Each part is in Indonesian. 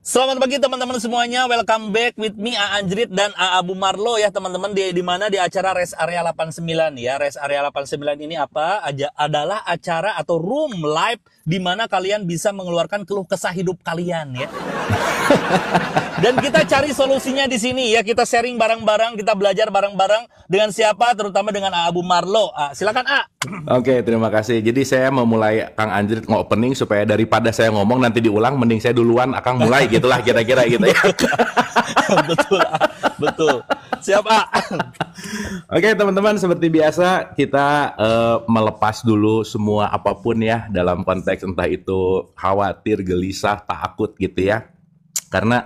Selamat pagi teman-teman semuanya, welcome back with me A Anjrit dan A Abu Marlo ya teman-teman di mana di acara Rest Area 89 ya. Rest Area 89 ini apa? Adalah acara atau room live di mana kalian bisa mengeluarkan keluh kesah hidup kalian ya. Dan kita cari solusinya di sini ya, kita sharing bareng-bareng, kita belajar bareng-bareng dengan siapa? Terutama dengan A Abu Marlo. Silakan A. Oke, terima kasih. Jadi saya memulai Kang Anjrit opening supaya daripada saya ngomong nanti diulang, mending saya duluan Akang mulai gitulah kira-kira gitu ya. Betul, betul. Siapa? Oke, teman-teman, seperti biasa kita melepas dulu semua apapun ya dalam konteks entah itu khawatir, gelisah, takut gitu ya. Karena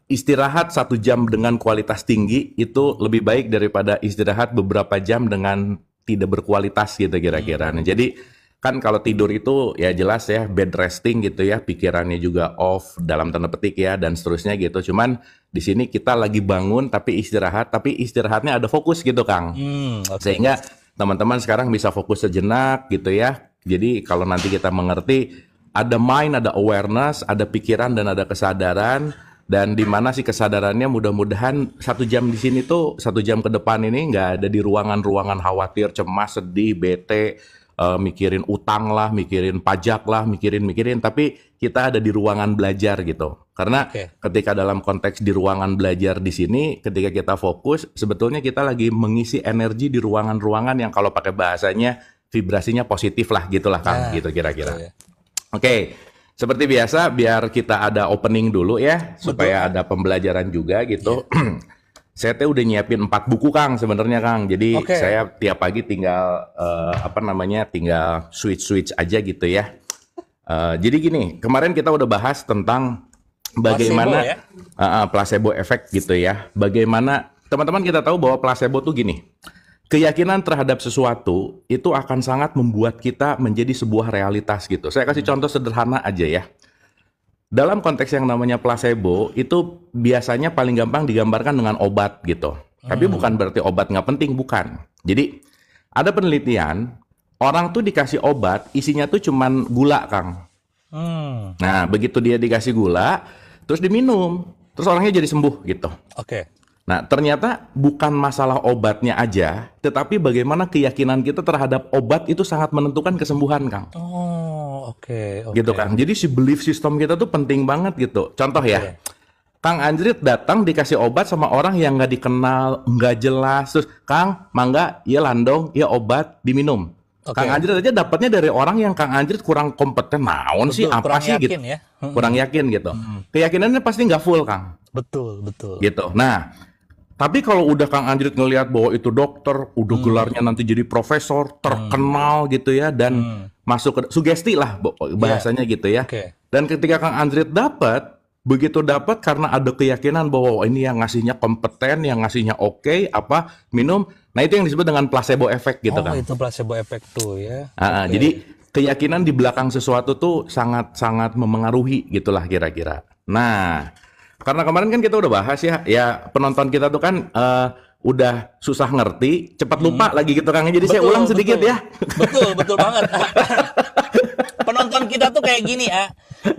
istirahat 1 jam dengan kualitas tinggi itu lebih baik daripada istirahat beberapa jam dengan tidak berkualitas gitu kira-kira. Nah, jadi kan kalau tidur itu ya jelas ya bed resting gitu ya, pikirannya juga off dalam tanda petik ya dan seterusnya gitu. Cuman di sini kita lagi bangun tapi istirahatnya ada fokus gitu Kang. Okay. Sehingga teman-teman sekarang bisa fokus sejenak gitu ya. Jadi kalau nanti kita mengerti ada mind, ada awareness, ada pikiran dan ada kesadaran. Dan di mana sih kesadarannya mudah-mudahan 1 jam di sini tuh 1 jam ke depan ini nggak ada di ruangan-ruangan khawatir, cemas, sedih, bete, mikirin utang lah, mikirin pajak lah, mikirin, tapi kita ada di ruangan belajar gitu. Karena ketika dalam konteks di ruangan belajar di sini, ketika kita fokus, sebetulnya kita lagi mengisi energi di ruangan-ruangan yang kalau pakai bahasanya vibrasinya positif lah gitulah Kang, gitu kira-kira. Oke. Seperti biasa, biar kita ada opening dulu ya, supaya ada pembelajaran juga gitu. Saya tuh udah nyiapin 4 buku Kang sebenarnya Kang. Jadi saya tiap pagi tinggal tinggal switch aja gitu ya. Jadi gini, kemarin kita udah bahas tentang bagaimana placebo effect gitu ya. Bagaimana teman-teman kita tahu bahwa placebo tuh gini. Keyakinan terhadap sesuatu itu akan sangat membuat kita menjadi sebuah realitas gitu. Saya kasih contoh sederhana aja ya. Dalam konteks yang namanya placebo, itu biasanya paling gampang digambarkan dengan obat gitu. Tapi bukan berarti obat nggak penting, bukan. Jadi ada penelitian, orang tuh dikasih obat, isinya tuh cuman gula Kang. Nah begitu dia dikasih gula, terus diminum, terus orangnya jadi sembuh gitu. Nah, ternyata bukan masalah obatnya aja, tetapi bagaimana keyakinan kita terhadap obat itu sangat menentukan kesembuhan, Kang. Gitu, Kang. Jadi si belief system kita tuh penting banget gitu. Contoh ya, Kang Anjrit datang dikasih obat sama orang yang nggak dikenal, nggak jelas. Terus, Kang, mangga, ya landong, ya obat, diminum. Kang Anjrit aja dapatnya dari orang yang Kang Anjrit kurang kompeten. Naon sih, apa sih gitu. Ya? Kurang yakin gitu. Keyakinannya pasti nggak full, Kang. Betul. Gitu. Nah, tapi kalau udah Kang Anjrit ngelihat bahwa itu dokter, udah gelarnya nanti jadi profesor, terkenal gitu ya, dan masuk ke sugesti lah bahasanya gitu ya. Dan ketika Kang Anjrit begitu dapat karena ada keyakinan bahwa ini yang ngasihnya kompeten, yang ngasihnya minum. Nah itu yang disebut dengan placebo effect gitu Kang. Oh itu placebo effect tuh ya. Jadi keyakinan di belakang sesuatu tuh sangat memengaruhi gitulah kira-kira. Nah, karena kemarin kan kita udah bahas ya penonton kita tuh kan udah susah ngerti, cepat lupa lagi gitu Kang. Jadi saya ulang sedikit ya. Betul banget. Penonton kita tuh kayak gini ya,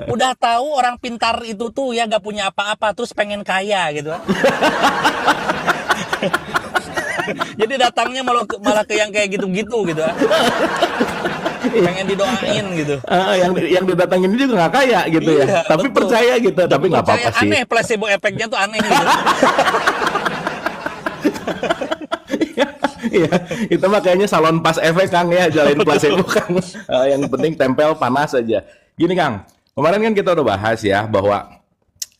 udah tahu orang pintar itu tuh ya gak punya apa-apa, terus pengen kaya gitu. Jadi datangnya malah ke yang kayak gitu-gitu gitu. Pengen didoain gitu. Yang didatangin juga nggak kaya gitu ya. Tapi betul. Percaya gitu. Tapi nggak apa-apa sih. Aneh placebo efeknya tuh aneh gitu. Iya, itu mah kayaknya salon pas efek Kang ya, jalanin placebo Kang. Yang penting tempel panas aja. Gini Kang, kemarin kan kita udah bahas ya bahwa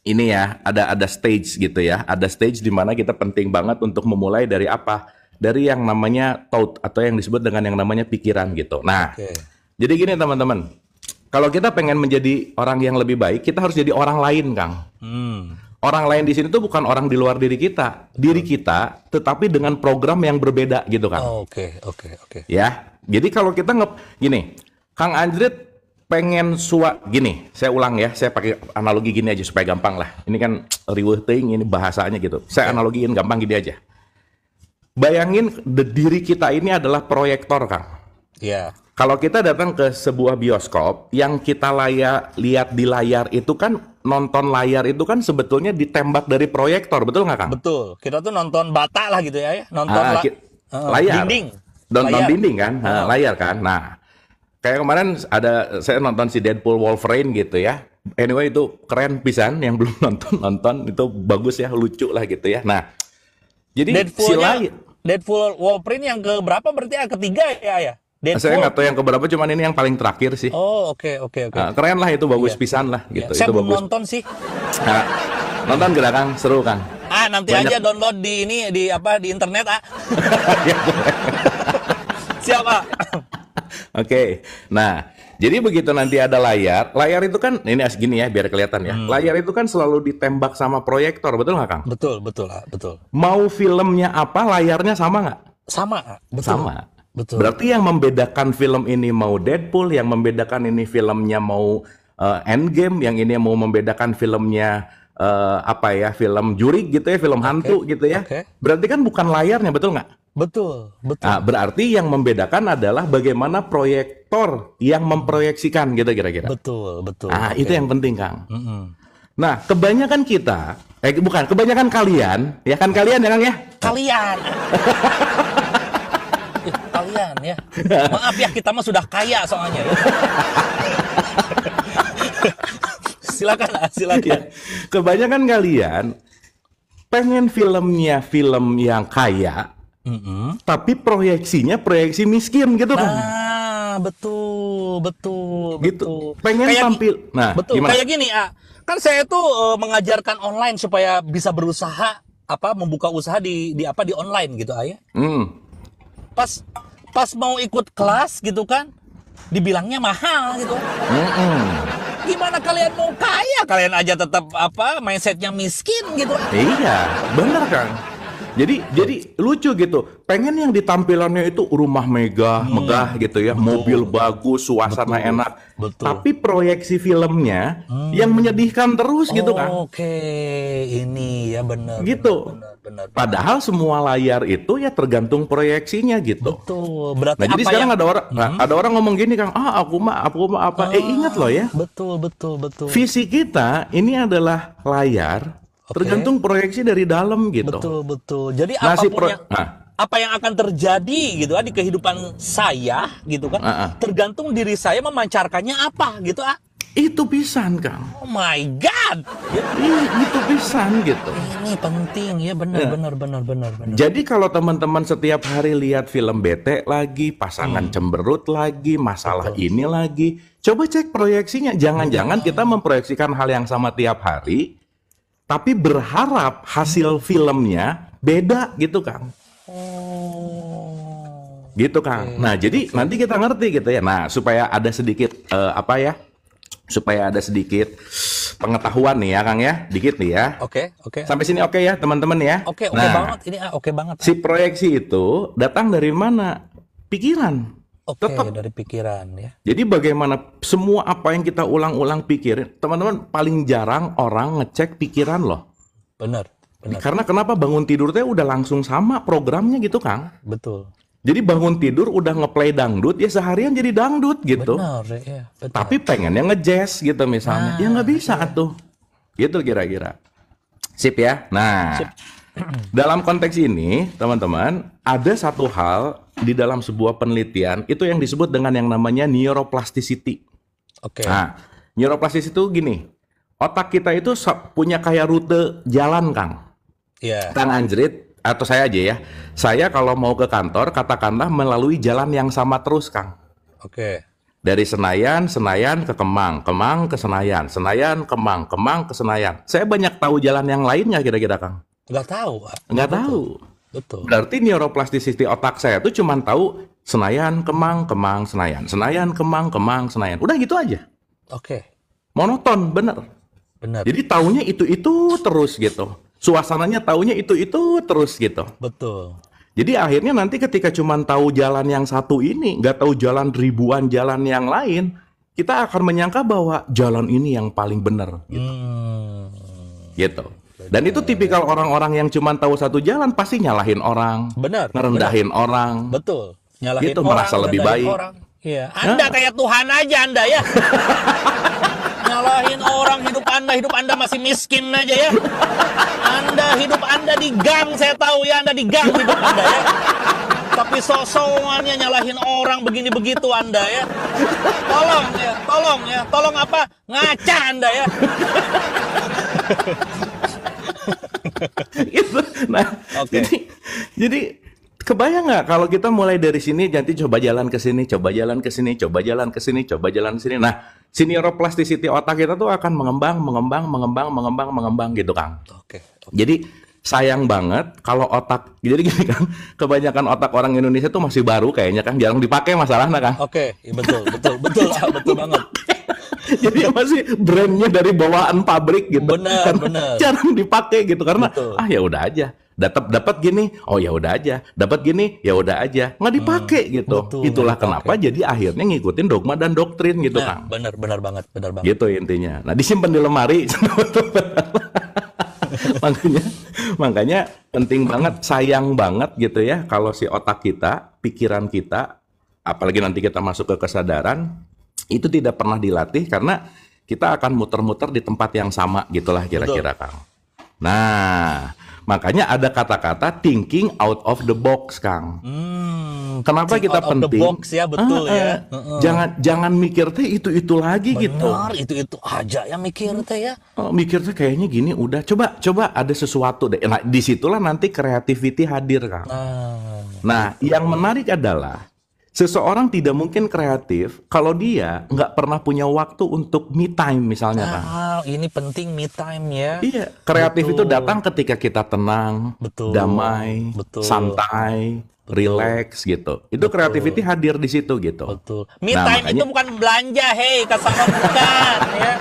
ini ya ada stage gitu ya. Ada stage di mana kita penting banget untuk memulai dari apa? Dari yang namanya thought atau yang disebut dengan yang namanya pikiran gitu. Nah, jadi gini teman-teman, kalau kita pengen menjadi orang yang lebih baik, kita harus jadi orang lain, Kang. Orang lain di sini tuh bukan orang di luar diri kita, tetapi dengan program yang berbeda gitu, Kang. Oke. Ya, jadi kalau kita gini, Kang Anjrit pengen gini, saya ulang ya, saya pakai analogi gini aja supaya gampang lah. Ini kan riweuh teuing ini bahasanya gitu. Saya analogiin gampang gini aja. Bayangin diri kita ini adalah proyektor Kang. Iya. Kalau kita datang ke sebuah bioskop, yang kita lihat di layar itu kan, nonton layar itu kan sebetulnya ditembak dari proyektor, betul nggak, Kang? Betul. Kita tuh nonton bata lah gitu ya. Nonton layar. dinding. Nonton Layar. dinding kan, layar kan. Nah, kayak kemarin saya nonton si Deadpool Wolverine gitu ya. Anyway itu keren pisan, yang belum nonton itu bagus ya, lucu lah gitu ya. Nah, jadi Deadpool Wolverine yang ke berapa berarti ketiga ya? Deadpool. Saya nggak tahu yang keberapa, cuman ini yang paling terakhir sih. Oh, oke. Keren lah itu, bagus pisan lah gitu. Saya itu belum bagus. nonton sih. Nah, nonton gak, Kang? Seru, Kang. Nanti aja download di internet, Siap, Oke. Nah, jadi begitu nanti ada layar itu kan ini gini ya biar kelihatan ya. Layar itu kan selalu ditembak sama proyektor, betul nggak, Kang? Betul. Mau filmnya apa, layarnya sama nggak? Sama, betul. Sama. Betul. Berarti yang membedakan film ini mau Deadpool, yang membedakan ini filmnya mau Endgame, yang ini mau membedakan filmnya film jurik gitu ya, film hantu gitu ya. Berarti kan bukan layarnya, betul nggak? Betul. Nah, berarti yang membedakan adalah bagaimana proyektor yang memproyeksikan gitu kira-kira. Betul. Nah, itu yang penting, Kang. Nah, kebanyakan kita, kebanyakan kalian, ya kan kalian ya, Kang ya? Kalian ya. Maaf ya, kita mah sudah kaya soalnya. Ya. Silakan. Ya, kebanyakan kalian pengen filmnya film yang kaya, tapi proyeksinya proyeksi miskin gitu kan? Nah, betul. Gitu. Pengen tampil. Nah, betul. Gimana? Kayak gini, kan saya tuh mengajarkan online supaya bisa berusaha membuka usaha di online gitu, ya. Pas mau ikut kelas gitu kan, dibilangnya mahal gitu. Gimana kalian mau kaya? Kalian aja tetap mindsetnya miskin gitu. Iya, bener, Kang. Jadi lucu gitu. Pengen yang ditampilannya itu rumah megah gitu ya, mobil bagus, suasana enak. Betul. Tapi proyeksi filmnya yang menyedihkan terus gitu kan. Oke, ini ya benar. Gitu. Benar. Padahal semua layar itu ya tergantung proyeksinya gitu. Betul. Berarti Nah, jadi sekarang ada orang ngomong gini, Kang, aku mah apa? Ingat loh ya. Betul. Visi kita ini adalah layar. Tergantung proyeksi dari dalam gitu. Betul. Jadi apa yang akan terjadi gitu di kehidupan saya gitu kan, tergantung diri saya memancarkannya apa gitu. Itu pisan, Kang. Oh my God. Itu pisan gitu. Ini penting ya, benar. Jadi kalau teman-teman setiap hari lihat film bete lagi, pasangan cemberut lagi, masalah ini lagi, coba cek proyeksinya. Jangan-jangan kita memproyeksikan hal yang sama tiap hari, tapi berharap hasil filmnya beda gitu, Kang. Gitu, Kang. Nah, jadi nanti kita ngerti gitu ya. Nah, supaya ada sedikit supaya ada sedikit pengetahuan nih ya, Kang ya. Dikit nih ya. Oke. Sampai sini oke ya, teman-teman ya. Oke banget ini. Oke banget. Si proyeksi itu datang dari mana? Pikiran. Tetap dari pikiran ya. Jadi bagaimana semua apa yang kita ulang-ulang pikirin, teman-teman, paling jarang orang ngecek pikiran loh. Benar. Karena kenapa bangun tidur teh udah langsung sama programnya gitu, Kang. Betul. Jadi bangun tidur udah ngeplay dangdut ya seharian jadi dangdut gitu. Benar, ya. Betul. Tapi pengennya ngejazz gitu misalnya, ya nggak bisa tuh. Gitu kira-kira. Sip ya. Nah, dalam konteks ini, teman-teman, ada satu hal di dalam sebuah penelitian itu yang disebut dengan yang namanya neuroplasticity. Oke. Nah, neuroplasticity itu gini, otak kita itu punya kayak rute jalan, Kang. Iya. Kang Anjrit atau saya aja ya. Saya kalau mau ke kantor, katakanlah melalui jalan yang sama terus, Kang. Oke. Dari Senayan ke Kemang, Kemang ke Senayan, Senayan, Kemang ke Senayan. Saya banyak tahu jalan yang lainnya kira-kira, Kang. Nggak tahu. Nggak tahu. Betul. Berarti neuroplasticity otak saya tuh cuma tahu Senayan, Kemang, Senayan. Senayan, Kemang, Senayan. Udah gitu aja. Oke. Monoton, bener. Jadi taunya itu terus gitu. Suasananya taunya itu terus gitu. Betul. Jadi akhirnya nanti ketika cuma tahu jalan yang satu ini, nggak tahu jalan ribuan jalan yang lain, kita akan menyangka bahwa jalan ini yang paling benar gitu. Gitu. Dan itu tipikal orang-orang yang cuma tahu satu jalan pasti nyalahin orang, Benar. ngerendahin orang. Betul. Nyalahin gitu, orang, merasa lebih baik. Orang. Iya, Anda kayak Tuhan aja Anda ya. Nyalahin orang, hidup Anda masih miskin aja ya. Hidup Anda di gang, saya tahu ya Anda di gang hidup Anda ya. Tapi sosokannya nyalahin orang begini begitu Anda ya. Tolong apa? Ngaca Anda ya. Gitu. Nah, Oke. jadi kebayang nggak kalau kita mulai dari sini, nanti coba jalan ke sini, coba jalan ke sini, coba jalan ke sini, coba jalan ke sini. Nah, si neuroplasticity otak kita tuh akan mengembang gitu, Kang. Oke. Jadi sayang banget kalau otak, jadi gini kan, kebanyakan otak orang Indonesia tuh masih baru kayaknya, Kang, jarang dipakai masalahnya, Kang. Oke, iya, betul banget. Jadi masih brandnya dari bawaan pabrik gitu. Benar. Jarang dipakai gitu karena Betul. ya udah aja. Dapat gini, oh ya udah aja. Dapat gini, ya udah aja. Nggak dipakai gitu. betul, Itulah nggak kenapa jadi akhirnya ngikutin dogma dan doktrin gitu, Nah, Kang. benar banget. Gitu intinya. Nah, disimpan di lemari. makanya penting banget, sayang banget gitu ya kalau si otak kita, pikiran kita, apalagi nanti kita masuk ke kesadaran, itu tidak pernah dilatih karena kita akan muter-muter di tempat yang sama gitulah kira-kira, Kang. Nah, makanya ada kata-kata thinking out of the box, Kang. Kenapa think kita out of the penting? box ya, betul ya. Jangan mikir teh itu lagi gitu. Benar, itu aja yang mikir teh ya. Mikir tuh kayaknya gini, udah coba ada sesuatu deh. Nah, disitulah nanti creativity hadir, Kang. Nah, yang menarik adalah seseorang tidak mungkin kreatif kalau dia nggak pernah punya waktu untuk me time misalnya, Kang. Ini penting me time ya. Iya, kreatif Betul. itu datang ketika kita tenang, Betul. damai, Betul. santai, relax gitu. Itu creativity hadir di situ gitu. Betul. Me Nah, time makanya- itu bukan belanja, ke salon bukan ya.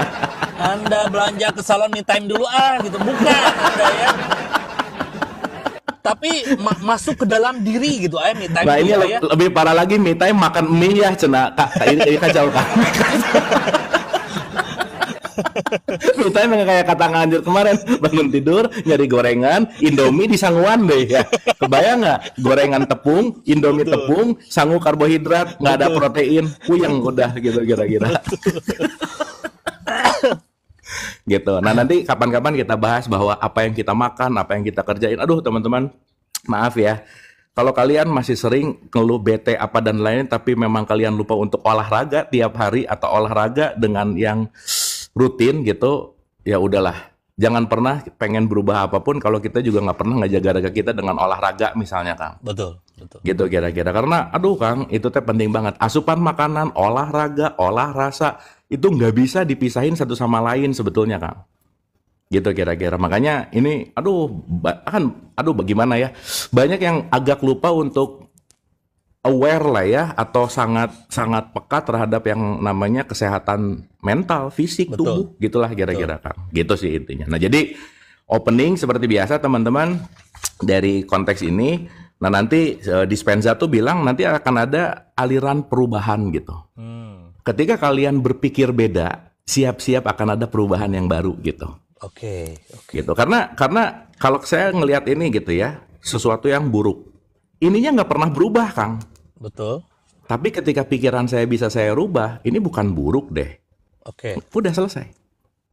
Anda belanja ke salon me time dulu gitu, bukan Anda ya. Tapi masuk ke dalam diri gitu me time Nah, ini dulu ya. lebih parah lagi, me time makan mie ya, cena. Kak, ini kacau, Kak. Me time yang kayak kata nganjur kemarin, bangun tidur, nyari gorengan, Indomie di sanguan deh ya. Kebayang nggak? Gorengan tepung, Indomie tepung, sangu karbohidrat, nggak ada protein, puyeng udah gitu kira-kira. Gitu. Nah, nanti kapan-kapan kita bahas bahwa apa yang kita makan, apa yang kita kerjain. Aduh, teman-teman, maaf ya. Kalau kalian masih sering ngeluh bete apa dan lain, tapi memang kalian lupa untuk olahraga tiap hari atau olahraga dengan yang rutin gitu, ya udahlah. Jangan pernah pengen berubah apapun kalau kita juga nggak pernah ngejaga raga kita dengan olahraga misalnya, Kang. Betul. Gitu kira-kira. Karena aduh, Kang, itu teh penting banget. Asupan makanan, olahraga, olah rasa itu nggak bisa dipisahin satu sama lain sebetulnya, Kang. Gitu kira-kira. Makanya ini aduh bagaimana ya? Banyak yang agak lupa untuk aware lah ya, atau sangat peka terhadap yang namanya kesehatan mental, fisik, Betul. tubuh, gitulah kira-kira, Kang. Gitu sih intinya. Nah, jadi opening seperti biasa teman-teman dari konteks ini. Nah, nanti Dispenza tuh bilang nanti akan ada aliran perubahan gitu. Ketika kalian berpikir beda, siap-siap akan ada perubahan yang baru gitu. Oke. Gitu. Karena kalau saya ngelihat ini gitu ya, sesuatu yang buruk, ininya nggak pernah berubah, Kang. Betul. Tapi ketika pikiran saya bisa saya rubah, ini bukan buruk deh. Oke. Udah selesai.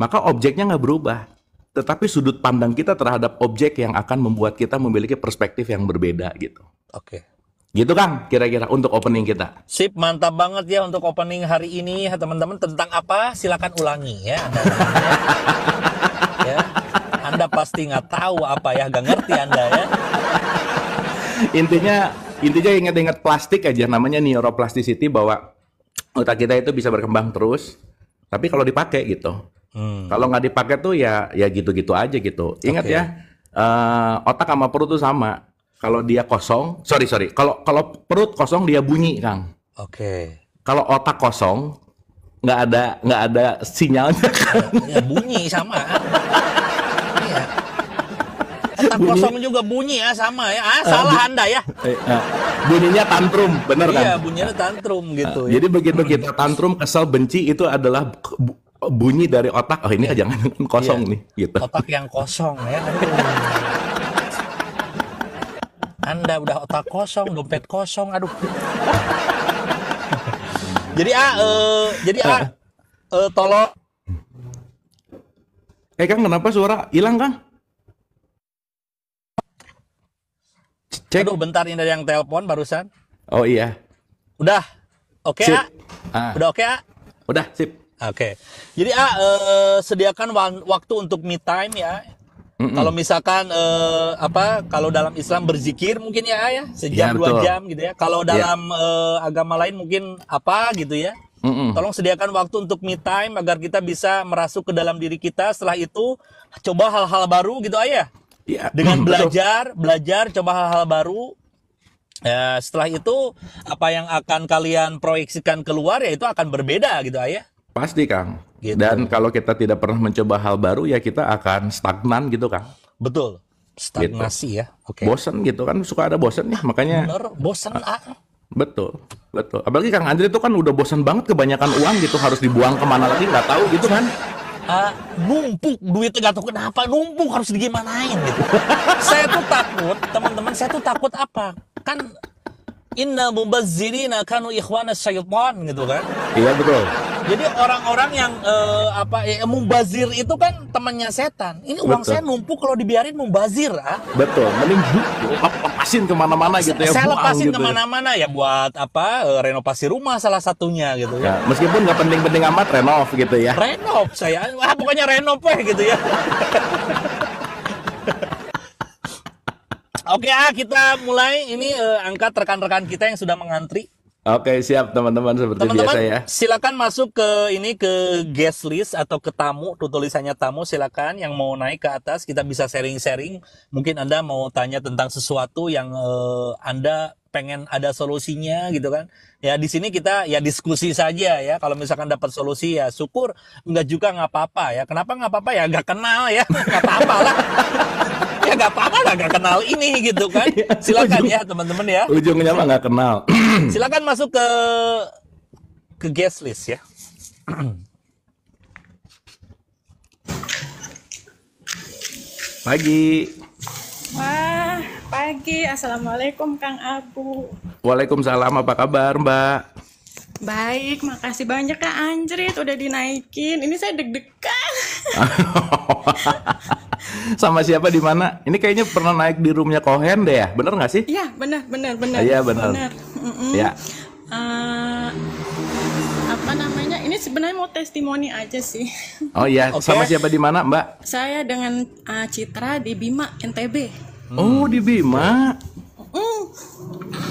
Maka objeknya nggak berubah. Tetapi sudut pandang kita terhadap objek yang akan membuat kita memiliki perspektif yang berbeda gitu. Oke. Gitu, Kang, kira-kira untuk opening kita. Sip, mantap banget ya untuk opening hari ini ya teman-teman. Tentang apa? Silakan ulangi ya Anda. Ya. Anda pasti nggak tahu apa ya, nggak ngerti Anda ya. Intinya ingat-ingat plastik aja, namanya neuroplasticity, bahwa otak kita itu bisa berkembang terus. Tapi kalau dipakai gitu. Kalau nggak dipakai tuh ya gitu-gitu aja gitu. Ingat Oke. ya, otak sama perut tuh sama. Kalau dia kosong, sorry. Kalau perut kosong dia bunyi, Kang. Oke. Kalau otak kosong nggak ada sinyalnya, Kang. Ya bunyi sama. Iya. Otak Bunyi. kosong juga bunyi ya sama ya. Salah Anda ya. Bunyinya tantrum, bener kan? Iya, bunyinya tantrum gitu ya. Jadi begitu kita tantrum, kesel, benci, itu adalah bunyi dari otak. Oh, ini jangan kosong Iya. nih, gitu. Otak yang kosong ya. Anda udah otak kosong, dompet kosong, aduh. Tolong. Kang, kenapa suara hilang, Kang? Cek. Aduh, bentar, ini ada yang telepon barusan. Oh iya. Udah. Oke, Sip. Udah oke, A? Udah, sip. Oke. Jadi sediakan waktu untuk me time ya. Kalau misalkan kalau dalam Islam berzikir mungkin ya sejam Ya, 2 betul. jam gitu ya. Kalau dalam agama lain mungkin apa gitu ya. Tolong sediakan waktu untuk me time agar kita bisa merasuk ke dalam diri kita. Setelah itu coba hal-hal baru gitu ayah. Iya. Dengan Betul. belajar coba hal-hal baru. Ya, setelah itu apa yang akan kalian proyeksikan keluar ya itu akan berbeda gitu ayah. Pasti, Kang. Gitu. Dan kalau kita tidak pernah mencoba hal baru ya kita akan stagnan gitu, Kang. Betul. Stagnasi ya. Oke. Bosen gitu kan, suka ada bosen nih, makanya Bener, bosan betul. Apalagi Kang Andri itu kan udah bosen banget, kebanyakan uang gitu, harus dibuang kemana lagi nggak tahu gitu kan. numpuk duitnya, gak tahu kenapa numpuk, harus digimanain gitu. Saya tuh takut, teman-teman, saya tuh takut apa? Kan inna mubazzirina kanu ikhwana syaitan gitu kan. Iya betul. Jadi orang-orang yang mubazir itu kan temannya setan. Ini uang Betul. saya numpuk, kalau dibiarin mubazir Betul, mending lepasin kemana-mana gitu ya. Saya buang lepasin gitu ya. kemana-mana ya buat renovasi rumah salah satunya gitu ya. Ya, meskipun nggak penting-penting amat, renov gitu ya. Renov saya, pokoknya renov gitu ya. Oke, kita mulai. Ini angkat rekan-rekan kita yang sudah mengantri. Oke, siap teman-teman, seperti Teman-teman, biasa ya. silakan masuk ke guest list atau ke tamu, tuh tulisannya tamu. Silakan yang mau naik ke atas, kita bisa sharing-sharing. Mungkin Anda mau tanya tentang sesuatu yang Anda pengen ada solusinya gitu kan. Ya di sini kita ya diskusi saja ya. Kalau misalkan dapat solusi ya syukur, enggak juga nggak apa-apa ya. Kenapa nggak apa-apa ya? Nggak kenal ya, nggak apa-apa lah. Ya nggak apa-apa lah, nggak kenal ini gitu kan. Silakan ya teman-teman ya. Ujungnya mah nggak kenal. Silakan masuk ke guest list ya. Pagi. Wah, pagi. Assalamualaikum Kang Abu. Waalaikumsalam, apa kabar Mbak? Baik, makasih banyak Kak Anjrit udah dinaikin. Ini saya deg-degan. Sama siapa di mana? Ini kayaknya pernah naik di roomnya Kohen deh ya, bener nggak sih? Iya, benar. Iya benar. Ya. Apa namanya? Ini sebenarnya mau testimoni aja sih. Oh iya, Oke. sama siapa di mana Mbak? Saya dengan Citra di Bima NTB. Oh di Bima.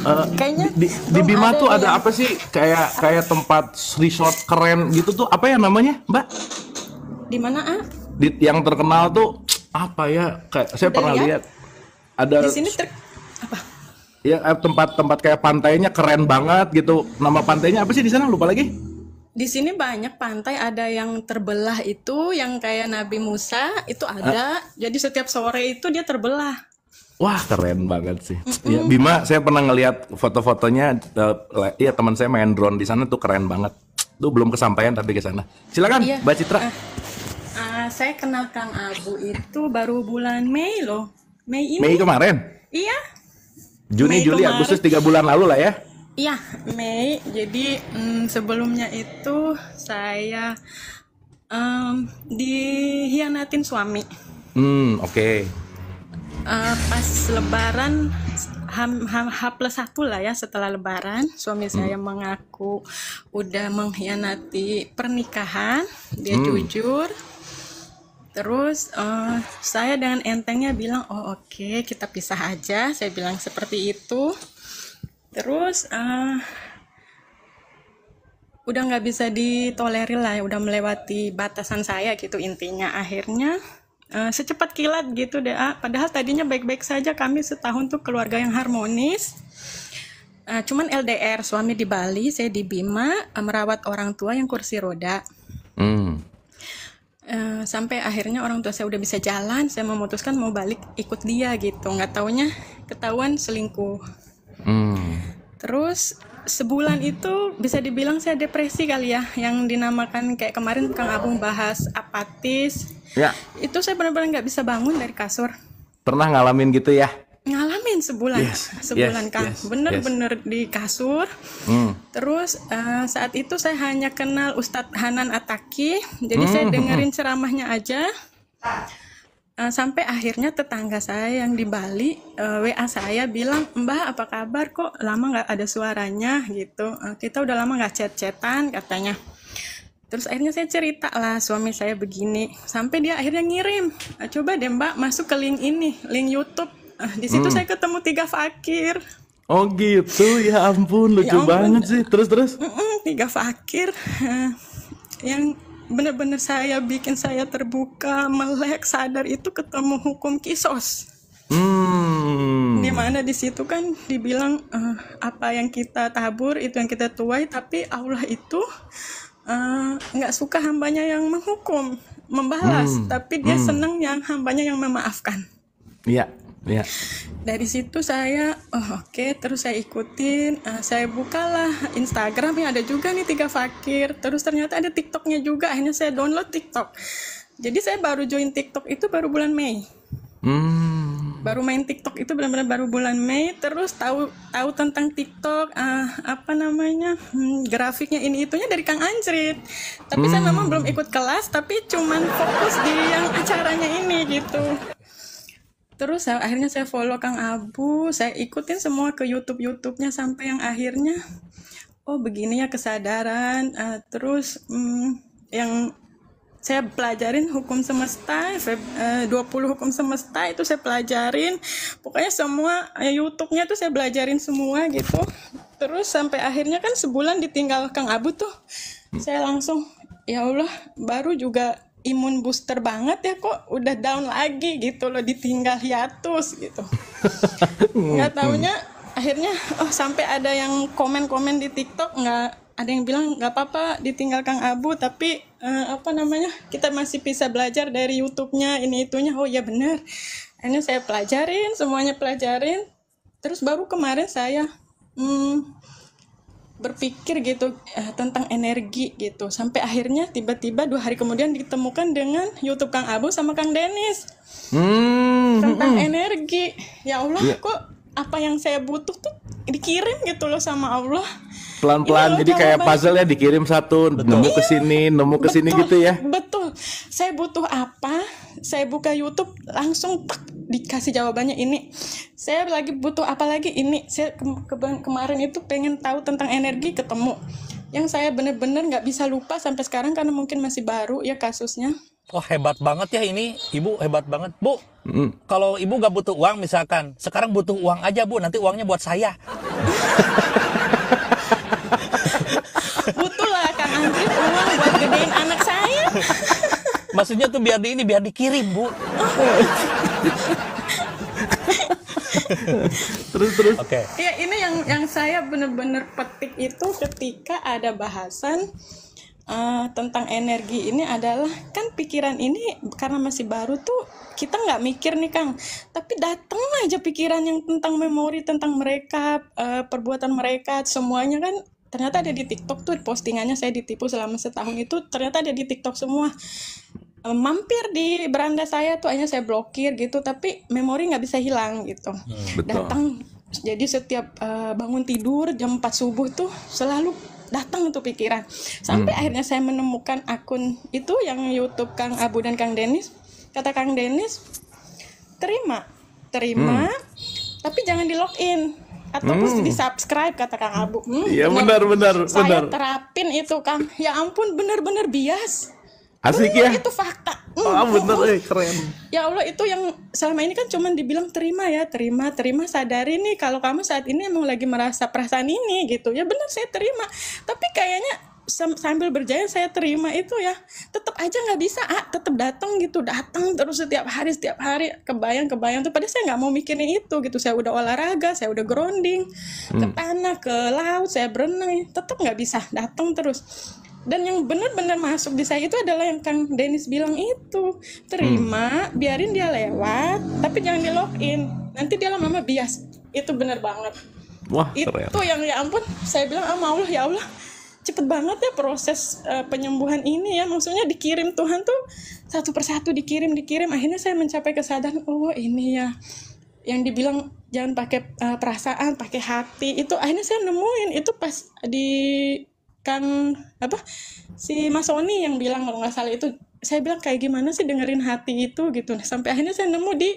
Kayaknya Di Bima tuh ada apa sih? Kayak tempat resort keren gitu tuh, apa ya namanya Mbak? di mana Yang terkenal tuh apa ya? Kayak saya pernah lihat ada Di sini apa? ya tempat-tempat kayak pantainya keren banget gitu. Nama pantainya apa sih di sana? Lupa lagi. Di sini banyak pantai, ada yang terbelah itu, yang kayak Nabi Musa itu ada. Jadi setiap sore itu dia terbelah. Wah keren banget sih. Ya, Bima saya pernah ngelihat foto-fotonya. Iya teman saya main drone di sana tuh keren banget. Tuh belum kesampaian tapi ke sana. Silakan Iya. Mbak Citra. Saya kenal Kang Abu itu baru bulan Mei loh. Mei ini. Mei kemarin. Iya. Juni, Mei Juli, kemarin. Agustus 3 bulan lalu lah ya. Iya, Mei. Jadi sebelumnya itu saya dihianatin suami. Oke. Pas Lebaran H+1 lah ya, setelah Lebaran suami saya mengaku udah mengkhianati pernikahan. Dia jujur. Terus saya dengan entengnya bilang, oh oke, kita pisah aja. Saya bilang seperti itu. Terus udah nggak bisa ditolerir lah, udah melewati batasan saya gitu intinya. Akhirnya secepat kilat gitu deh. Padahal tadinya baik-baik saja, kami setahun tuh keluarga yang harmonis. Cuman LDR, suami di Bali, saya di Bima, merawat orang tua yang kursi roda. Sampai akhirnya orang tua saya udah bisa jalan, saya memutuskan mau balik ikut dia gitu. Nggak taunya ketahuan selingkuh. Terus sebulan itu bisa dibilang saya depresi kali ya, yang dinamakan kayak kemarin Kang Abung bahas apatis. Ya. Itu saya benar-benar nggak bisa bangun dari kasur. Pernah ngalamin gitu ya? ngalamin sebulan, Yes, Kang, yes, bener-bener di kasur. Hmm. Terus saat itu saya hanya kenal Ustadz Hanan Ataki, jadi saya dengerin ceramahnya aja. Sampai akhirnya tetangga saya yang di Bali WA saya bilang, Mbak apa kabar, kok lama nggak ada suaranya gitu. Kita udah lama nggak chat-chatan katanya. Terus akhirnya saya cerita lah suami saya begini, sampai dia akhirnya ngirim, coba deh Mbak masuk ke link ini, link YouTube. Di situ saya ketemu 3 fakir. Oh gitu, ya ampun, lucu Ya ampun. banget sih. Terus. 3 fakir yang benar-benar saya bikin saya terbuka, melek, sadar itu ketemu hukum kisos. Dimana di situ kan dibilang apa yang kita tabur itu yang kita tuai, tapi Allah itu nggak suka hambanya yang menghukum, membalas, tapi dia senang yang hambanya yang memaafkan. Iya. Dari situ saya oke, terus saya ikutin, saya bukalah Instagram yang ada juga nih 3 fakir, terus ternyata ada TikToknya juga, akhirnya saya download TikTok. Jadi saya baru join TikTok itu baru bulan Mei. Baru main TikTok itu benar-benar baru bulan Mei, terus tahu tentang TikTok, grafiknya ini itunya dari Kang Anjrit. Tapi saya memang belum ikut kelas, tapi cuman fokus di yang acaranya ini gitu. Terus akhirnya saya follow Kang Abu, saya ikutin semua ke YouTube-nya sampai yang akhirnya, oh begini ya kesadaran. Terus yang saya pelajarin hukum semesta, 20 hukum semesta itu saya pelajarin. Pokoknya semua YouTube-nya tuh saya belajarin semua gitu. Terus sampai akhirnya kan sebulan ditinggal Kang Abu tuh, saya langsung, ya Allah, baru juga imun booster banget ya, kok udah down lagi gitu loh, ditinggal hiatus gitu. Nggak taunya akhirnya sampai ada yang komen di TikTok, nggak ada yang bilang nggak apa-apa ditinggal Kang Abu, tapi kita masih bisa belajar dari YouTube-nya ini itunya. Oh iya benar. Akhirnya saya semuanya pelajarin. Terus baru kemarin saya berpikir gitu tentang energi gitu, sampai akhirnya tiba-tiba 2 hari kemudian ditemukan dengan YouTube Kang Abu sama Kang Denis tentang energi. Ya Allah, kok apa yang saya butuh tuh dikirim gitu loh sama Allah. Pelan-pelan, jadi kayak puzzle ya, dikirim satu, nemu ke sini gitu ya. Betul. Saya butuh apa, saya buka YouTube langsung dikasih jawabannya ini. Saya lagi butuh apa lagi ini. Saya kemarin itu pengen tahu tentang energi, ketemu. Yang saya benar-benar nggak bisa lupa sampai sekarang karena mungkin masih baru ya kasusnya. Oh hebat banget ya ini, Ibu hebat banget. Bu, kalau Ibu nggak butuh uang misalkan, sekarang butuh uang aja Bu, nanti uangnya buat saya. Butuh lah Kang Anjrit uang buat gedein anak saya. Maksudnya tuh biar dikirim Bu. Terus. Oke. Ya ini yang saya benar-benar petik itu ketika ada bahasan tentang energi ini adalah, kan pikiran ini karena masih baru tuh kita nggak mikir nih Kang, tapi datang aja pikiran yang tentang memori, tentang mereka, perbuatan mereka, semuanya kan ternyata ada di TikTok tuh. Postingannya saya ditipu selama setahun itu ternyata ada di TikTok semua. Mampir di beranda saya tuh hanya saya blokir gitu, tapi memori nggak bisa hilang gitu. Datang, jadi setiap bangun tidur jam 4 subuh tuh selalu datang tuh pikiran. Sampai akhirnya saya menemukan akun itu yang YouTube Kang Abu dan Kang Denis. Kata Kang Denis, terima, tapi jangan di login ataupun di subscribe, kata Kang Abu. Iya benar. Saya terapin itu Kang. Ya ampun, benar-benar bias. Asik ya? Itu fakta. Bener keren. Ya Allah, itu yang selama ini kan cuman dibilang terima, sadari nih kalau kamu saat ini emang lagi merasa perasaan ini gitu. Ya benar, saya terima. Tapi kayaknya sambil berjalan saya terima itu ya, tetap aja nggak bisa, tetap datang terus setiap hari kebayang tuh. Padahal saya nggak mau mikirin itu gitu. Saya udah olahraga, saya udah grounding ke tanah, ke laut, saya berenang, tetap nggak bisa, datang terus. Dan yang benar-benar masuk di saya itu adalah yang Kang Denis bilang itu, terima, biarin dia lewat, tapi jangan di login, nanti dia lama-lama bias. Itu benar banget. Wah, keren. Itu yang ya ampun, saya bilang Allah, ya Allah, cepet banget ya proses penyembuhan ini ya. Maksudnya dikirim Tuhan tuh satu persatu dikirim. Akhirnya saya mencapai kesadaran, oh ini ya yang dibilang jangan pakai perasaan, pakai hati. Itu akhirnya saya nemuin itu pas di Kang si Mas Sony yang bilang kalau nggak salah itu. Saya bilang kayak gimana sih dengerin hati itu gitu. Nah, sampai akhirnya saya nemu di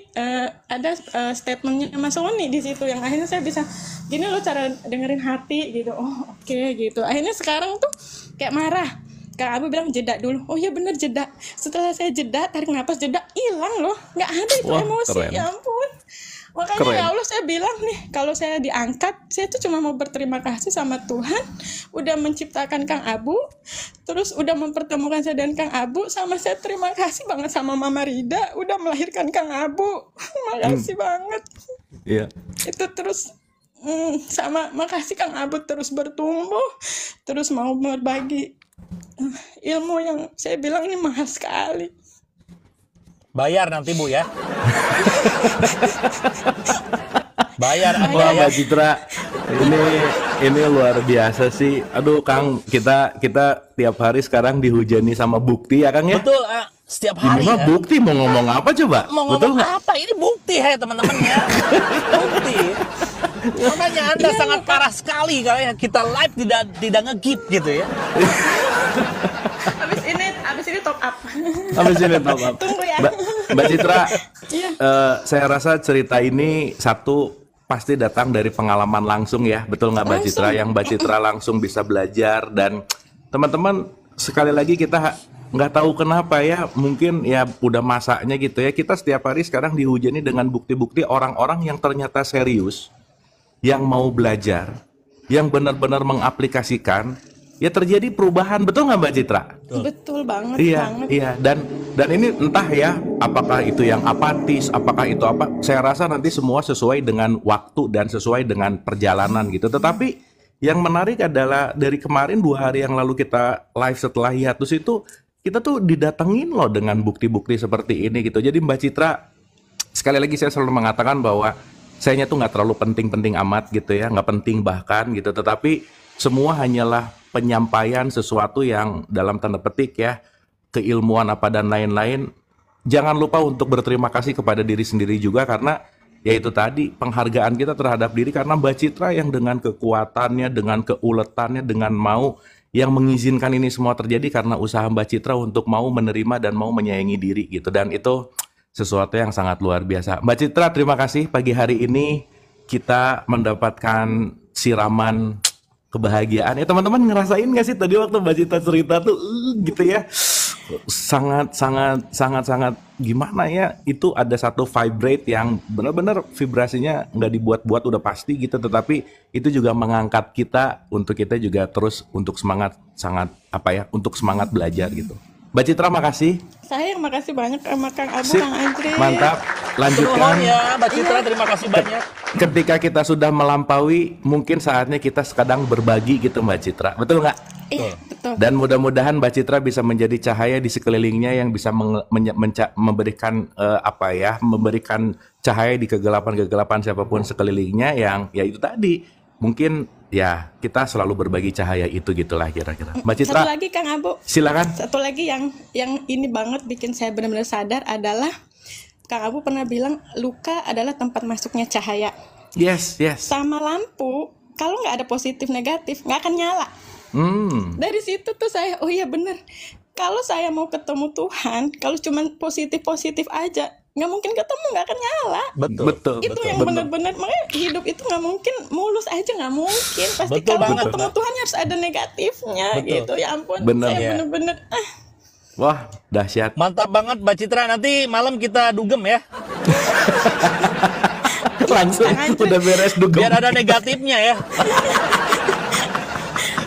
ada statementnya Mas Sony di situ yang akhirnya saya bisa gini loh cara dengerin hati gitu. Oh oke gitu. Akhirnya sekarang tuh kayak marah. Kang Abu bilang jeda dulu. Oh iya bener jeda. Setelah saya jeda tarik napas jeda hilang loh. Nggak ada itu Wah, emosi. keren. Ya ampun. Makanya Keren. ya Allah saya bilang nih kalau saya diangkat saya tuh cuma mau berterima kasih sama Tuhan udah menciptakan Kang Abu terus udah mempertemukan saya dan Kang Abu sama saya terima kasih banget sama Mama Rida udah melahirkan Kang Abu. Makasih banget Iya. itu terus sama makasih Kang Abu terus bertumbuh terus mau berbagi ilmu yang saya bilang ini mahal sekali. Bayar nanti Bu ya. Bayar Wah, Anda ya. Mbak Citra, ini luar biasa sih. Aduh, Kang, kita tiap hari sekarang dihujani sama bukti ya, Kang ya. Betul, setiap hari Ini mah ya. bukti mau ngomong apa coba? Mau Betul ngomong nggak? apa? Ini bukti ya teman-teman ya. Bukti. Makanya Anda sangat parah sekali kalau kita live tidak nge-keep gitu ya. Abis ini top up. Habis ini top up. Tunggu ya. Mbak Citra, Iya. saya rasa cerita ini satu pasti datang dari pengalaman langsung ya, betul nggak Mbak Citra? Yang Mbak Citra langsung bisa belajar dan teman-teman sekali lagi kita nggak tahu kenapa ya, mungkin ya udah masanya gitu ya. Kita setiap hari sekarang dihujani dengan bukti-bukti orang-orang yang ternyata serius, yang mau belajar, yang benar-benar mengaplikasikan. Ya terjadi perubahan, betul nggak Mbak Citra? Betul banget Iya, banget. iya. Dan ini entah ya, apakah itu yang apatis, apakah itu apa? Saya rasa nanti semua sesuai dengan waktu dan sesuai dengan perjalanan gitu. Tetapi yang menarik adalah dari kemarin 2 hari yang lalu kita live setelah hiatus itu, kita tuh didatengin loh dengan bukti-bukti seperti ini gitu. Jadi Mbak Citra, sekali lagi saya selalu mengatakan bahwa sayanya tuh nggak terlalu penting-penting amat gitu ya, nggak penting bahkan gitu. Tetapi semua hanyalah penyampaian sesuatu yang dalam tanda petik ya, keilmuan apa dan lain-lain. Jangan lupa untuk berterima kasih kepada diri sendiri juga karena ya itu tadi penghargaan kita terhadap diri karena Mbak Citra yang dengan kekuatannya, dengan keuletannya, dengan mau yang mengizinkan ini semua terjadi karena usaha Mbak Citra untuk mau menerima dan mau menyayangi diri gitu. Dan itu sesuatu yang sangat luar biasa. Mbak Citra, terima kasih pagi hari ini kita mendapatkan siraman kebahagiaan. Ya teman-teman ngerasain nggak sih tadi waktu Mbak Citra cerita tuh gitu ya, sangat gimana ya, itu ada satu vibrate yang benar-benar vibrasinya nggak dibuat-buat udah pasti gitu, tetapi itu juga mengangkat kita untuk kita juga terus untuk semangat untuk semangat belajar gitu. Mbak Citra makasih. Saya yang makasih banyak sama Kang Abu, Sip. Kang Andri. Mantap. Lanjutkan. Nuhun ya Mbak Citra, terima kasih banyak. Ketika kita sudah melampaui, mungkin saatnya kita sekadang berbagi gitu Mbak Citra. Betul nggak? Iya, betul. Dan mudah-mudahan Mbak Citra bisa menjadi cahaya di sekelilingnya yang bisa memberikan memberikan cahaya di kegelapan-kegelapan siapapun sekelilingnya yang ya itu tadi. Mungkin ya kita selalu berbagi cahaya itu gitulah kira-kira. Mbak Citra, Satu lagi Kang Abu. silakan. Satu lagi yang ini banget bikin saya benar-benar sadar adalah Kang Abu pernah bilang luka adalah tempat masuknya cahaya. Yes. Sama lampu, kalau nggak ada positif negatif nggak akan nyala. Dari situ tuh saya, oh iya bener. Kalau saya mau ketemu Tuhan, kalau cuma positif aja, nggak mungkin ketemu, nggak akan nyala. Betul. Itu yang benar-benar, makanya hidup itu nggak mungkin mulus aja, nggak mungkin. Pasti Betul kalau banget, ketemu Tuhan harus ada negatifnya. Betul. Gitu. Ya ampun, Bener. saya Ya. bener-bener Wah, dahsyat. Mantap banget Mbak Citra, nanti malam kita dugem ya. Langsung udah beres dugem. Biar ada negatifnya ya.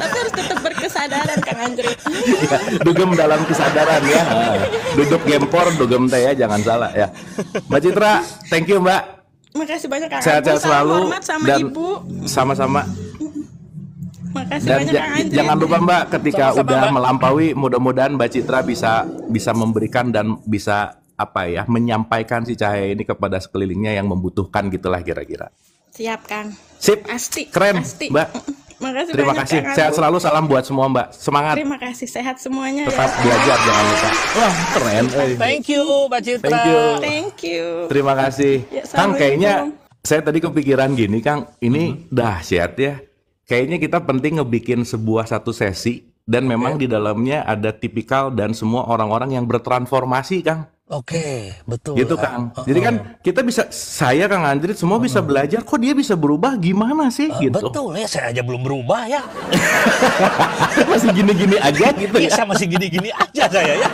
tapi harus tetap berkesadaran Kang Andri. Ya, dugem dalam kesadaran ya. Duduk gempor, dugem teh ya, jangan salah ya. Mbak Citra, thank you Mbak. Makasih banyak Kang Sehat-sehat Abu, selalu salam hormat sama dan Ibu. sama-sama. Makasih Dan banyak Kang Andri. jangan lupa Mbak, ketika Sama-sama, udah Mbak. melampaui, mudah-mudahan Mbak Citra bisa memberikan dan bisa menyampaikan si cahaya ini kepada sekelilingnya yang membutuhkan gitulah kira-kira. Siap Kang. Sip, Pasti. keren Pasti. Mbak. Makasih Terima banyak kasih. Kang Sehat Abu. selalu, salam buat semua Mbak. Semangat. Terima kasih, sehat semuanya Tetap ya. belajar, jangan lupa. Wah, keren. Thank you Mbak Citra. Thank you. Thank you. Terima kasih. Ya, Kang, kayaknya Saya tadi kepikiran gini, Kang, ini dahsyat ya. Kayaknya kita penting ngebikin sebuah satu sesi dan memang di dalamnya ada tipikal dan semua orang-orang yang bertransformasi, Kang. Oke, betul. Gitu, Kang. Jadi kan kita bisa, saya Kang Andrit semua bisa belajar, kok dia bisa berubah gimana sih gitu. Betul ya, saya aja belum berubah ya. Masih gini-gini aja gitu Iya, ya. saya masih gini-gini aja saya ya.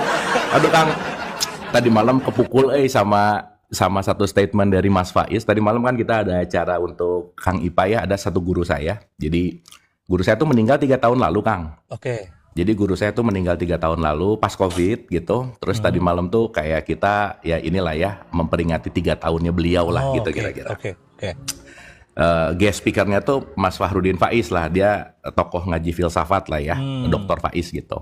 Aduh, Kang. Tadi malam kepukul sama satu statement dari Mas Faiz. Tadi malam kan kita ada acara untuk Kang Ipa ya, ada satu guru saya. Jadi guru saya tuh meninggal 3 tahun lalu, Kang. Oke. Jadi guru saya tuh meninggal 3 tahun lalu pas COVID gitu. Terus tadi malam tuh kayak kita ya inilah ya memperingati 3 tahunnya beliau lah gitu Oke, kira-kira. Oke. Guest speakernya tuh Mas Fahrudin Faiz lah. Dia tokoh ngaji filsafat lah ya, Dr. Faiz gitu.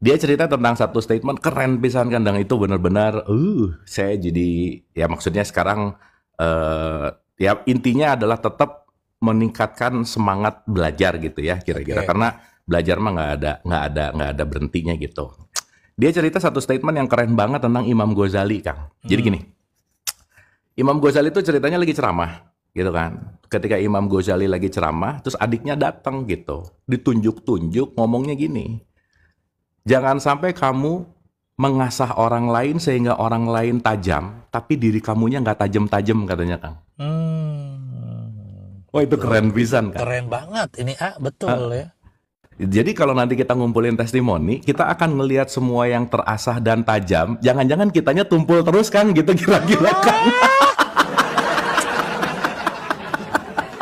Dia cerita tentang satu statement keren pisan kan, dan itu benar-benar saya jadi ya maksudnya sekarang ya intinya adalah tetap meningkatkan semangat belajar gitu ya kira-kira. Oke. Karena belajar mah nggak ada berhentinya gitu. Dia cerita satu statement yang keren banget tentang Imam Ghazali, Kang. Jadi gini, Imam Ghazali itu ceritanya lagi ceramah gitu kan. Ketika Imam Ghazali lagi ceramah, terus adiknya datang gitu, ditunjuk-tunjuk ngomongnya gini. Jangan sampai kamu mengasah orang lain sehingga orang lain tajam, tapi diri kamunya nggak tajam-tajam katanya, Kang. Wah itu keren pisan, Kang. Keren banget ini, betul ya. Jadi kalau nanti kita ngumpulin testimoni, kita akan ngelihat semua yang terasah dan tajam. Jangan-jangan kitanya tumpul terus, Kang, gitu kira-kira, Kang.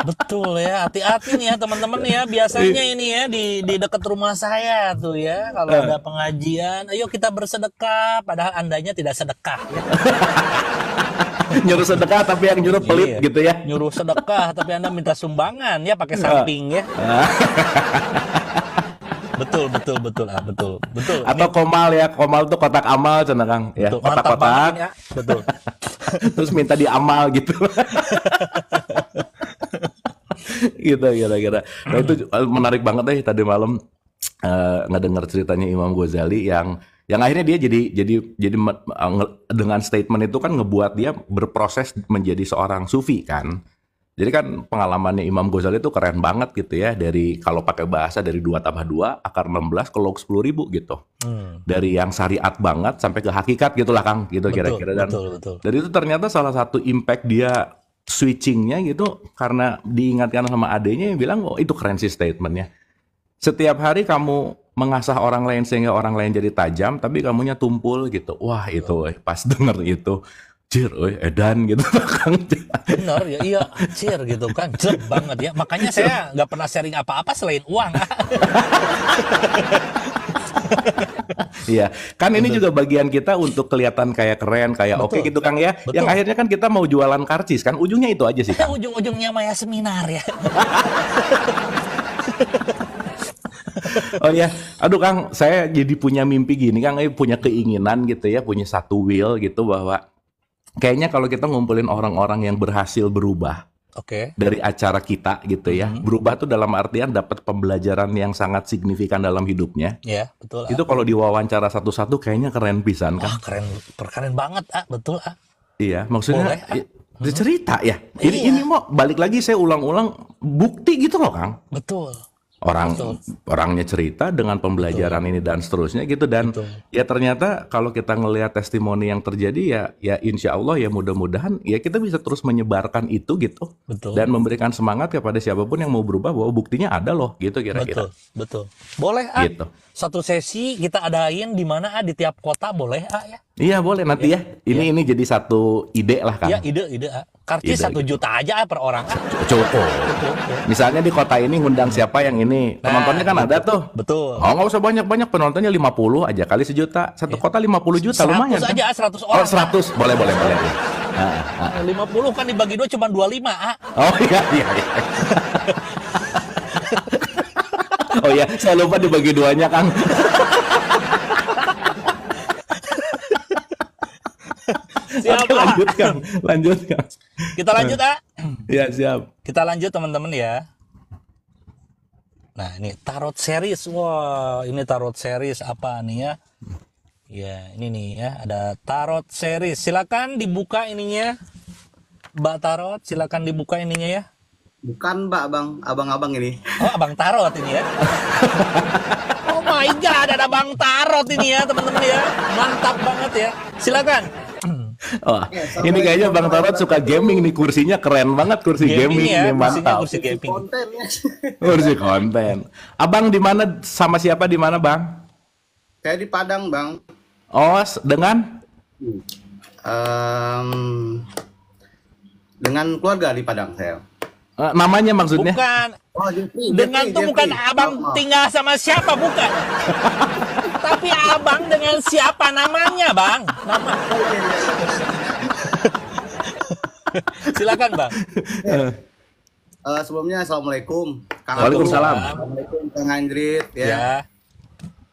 Betul ya, hati-hati nih ya teman-teman ya. Biasanya ini ya di dekat rumah saya tuh ya, kalau ada pengajian, ayo kita bersedekah, padahal andanya tidak sedekah ya. Nyuruh sedekah tapi yang nyuruh pelit Iya. gitu ya. Nyuruh sedekah tapi Anda minta sumbangan ya pakai samping ya. Betul. Betul. Atau komal ya, komal tuh kotak amal cenah, Kang. Ya, Betul, mantap banget kotak-kotak. ini, betul. Terus minta diamal gitu. Gitu kira-kira. Nah itu menarik banget deh tadi malam ngedengar ceritanya Imam Ghazali yang akhirnya dia jadi dengan statement itu kan ngebuat dia berproses menjadi seorang sufi kan. Jadi kan pengalamannya Imam Ghazali itu keren banget gitu ya, dari kalau pakai bahasa dari 2 tambah 2 akar 16 ke log 10.000 gitu. Dari yang syariat banget sampai ke hakikat gitulah, Kang, gitu kira-kira. Dan Betul. dan itu ternyata salah satu impact dia switchingnya gitu karena diingatkan sama adenya yang bilang, oh itu keren sih statementnya. Setiap hari kamu mengasah orang lain sehingga orang lain jadi tajam, tapi kamunya tumpul gitu. Wah itu pas denger itu, jir, edan gitu, Kang. Benar ya, iya, cheer gitu kan, jeb banget ya. Makanya saya nggak pernah sharing apa-apa selain uang. Iya, kan ini juga bagian kita untuk kelihatan kayak keren, kayak oke Betul. gitu, Kang ya. Betul. Yang akhirnya kan kita mau jualan karcis kan, ujungnya itu aja sih, Kang. Ujung-ujungnya Maya seminar ya. Oh ya, aduh Kang, saya jadi punya mimpi gini, Kang, punya keinginan gitu ya, punya satu will gitu bahwa kayaknya kalau kita ngumpulin orang-orang yang berhasil berubah Oke. dari acara kita gitu ya, berubah tuh dalam artian dapat pembelajaran yang sangat signifikan dalam hidupnya. Ya, betul. Itu kalau diwawancara satu-satu kayaknya keren pisan, Wah, Kang. keren banget, betul. Iya, maksudnya Boleh, cerita ya. Ini Iya. ini mau balik lagi saya ulang-ulang bukti gitu loh, Kang. Betul. Orangnya cerita dengan pembelajaran ini dan seterusnya gitu, dan Betul. ya ternyata kalau kita ngelihat testimoni yang terjadi ya insya Allah ya mudah-mudahan ya kita bisa terus menyebarkan itu gitu Betul. dan memberikan semangat kepada siapapun yang mau berubah bahwa buktinya ada loh gitu kira-kira Betul. Boleh, gitu. Satu sesi kita adain di mana, di tiap kota boleh, ya. Iya boleh nanti ya. Ini jadi satu ide lah, Kang. Ya, ide, Karcis Ide, 1 juta aja per orang, Cukup. Misalnya di kota ini ngundang siapa yang ini, penontonnya kan ada tuh. Betul. Oh nggak usah banyak-banyak, penontonnya 50 aja kali sejuta. Satu kota 50 juta 100 lumayan. Kan? aja, 100 Oh orang. 100, boleh. 50 kan dibagi 2 cuma 25, Oh iya. Oh iya, saya lupa dibagi duanya, Kang. Siap, Oke, lanjut, Kang. Kita lanjut, Ya, siap. Kita lanjut, teman-teman ya. Nah, ini tarot series. Wah, ini tarot series apa nih ya? Ya, ini nih ya, ada tarot series. Silakan dibuka ininya. Mbak Tarot, silakan dibuka ininya ya. Bukan Mbak, abang-abang ini. Oh, Abang Tarot ini ya. Oh my god, ada Abang Tarot ini ya, teman-teman ya. Mantap banget ya. Silakan. Wah, ini kayaknya Bang Tarot suka gaming nih, kursinya keren banget, kursi gaming, ya, nih, mantap. kursi gaming. Kontennya. Kursi konten. Abang di mana, sama siapa di mana, Bang? Saya di Padang, Bang. Oh, dengan Dengan keluarga di Padang saya. namanya maksudnya? Bukan. Oh, Jeffrey, Dengan Jeffrey, tuh bukan Jeffrey. abang Maaf. tinggal sama siapa, bukan. Tapi abang dengan siapa namanya, Bang? Nama. Silakan, Bang. Sebelumnya assalamualaikum. Kang Waalaikumsalam. Abdul. Assalamualaikum Kang Andrit ya. Ya.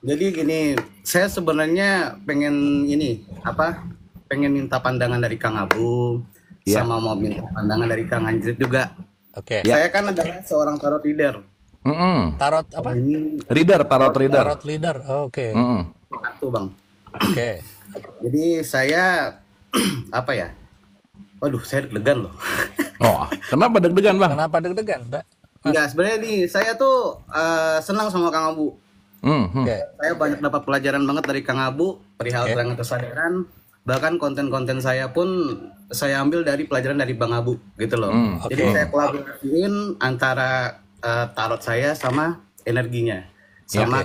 Jadi gini, saya sebenarnya pengen pengen minta pandangan dari Kang Abu, Ya. sama mau minta pandangan dari Kang Andrit juga. Oke. Ya. Saya kan adalah seorang tarot reader. Tarot apa? Ini Tarot reader. Tarot leader. Oke. satu Bang. Oke. Jadi saya apa ya? Waduh, saya deg-degan loh. Oh, kenapa deg-degan, Bang? Kenapa deg-degan, Mbak? Enggak, sebenarnya nih saya tuh senang sama Kang Abu. Oke. Saya banyak dapat pelajaran banget dari Kang Abu perihal Oke. dengan kesadaran. Bahkan konten-konten saya pun saya ambil dari pelajaran dari Bang Abu gitu loh. Jadi Oke. saya kolaborasiin antara tarot saya sama energinya, sama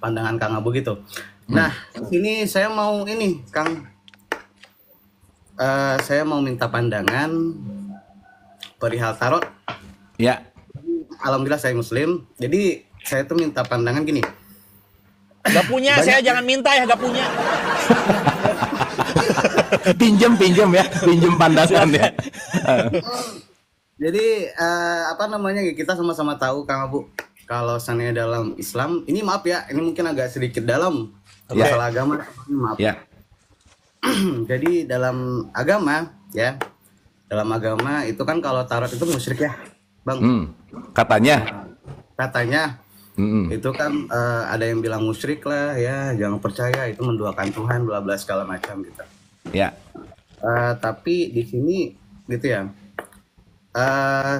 pandangan Kang Abu gitu. Nah, ini saya mau Kang, saya mau minta pandangan perihal tarot. Ya. Alhamdulillah saya Muslim, jadi saya tuh minta pandangan gini. Gak punya, saya jangan minta ya, gak punya. pinjem ya, pinjem pandangan ya. Jadi kita sama-sama tahu Kang Abu, kalau seandainya dalam Islam, ini maaf ya, ini mungkin agak sedikit dalam masalah agama, maaf. Ya. Jadi dalam agama ya, dalam agama itu kan kalau tarot itu musyrik ya, Bang. Katanya. Katanya itu kan ada yang bilang musyrik lah ya, jangan percaya, itu menduakan Tuhan, bla bla segala macam gitu. Ya. Tapi di sini gitu ya.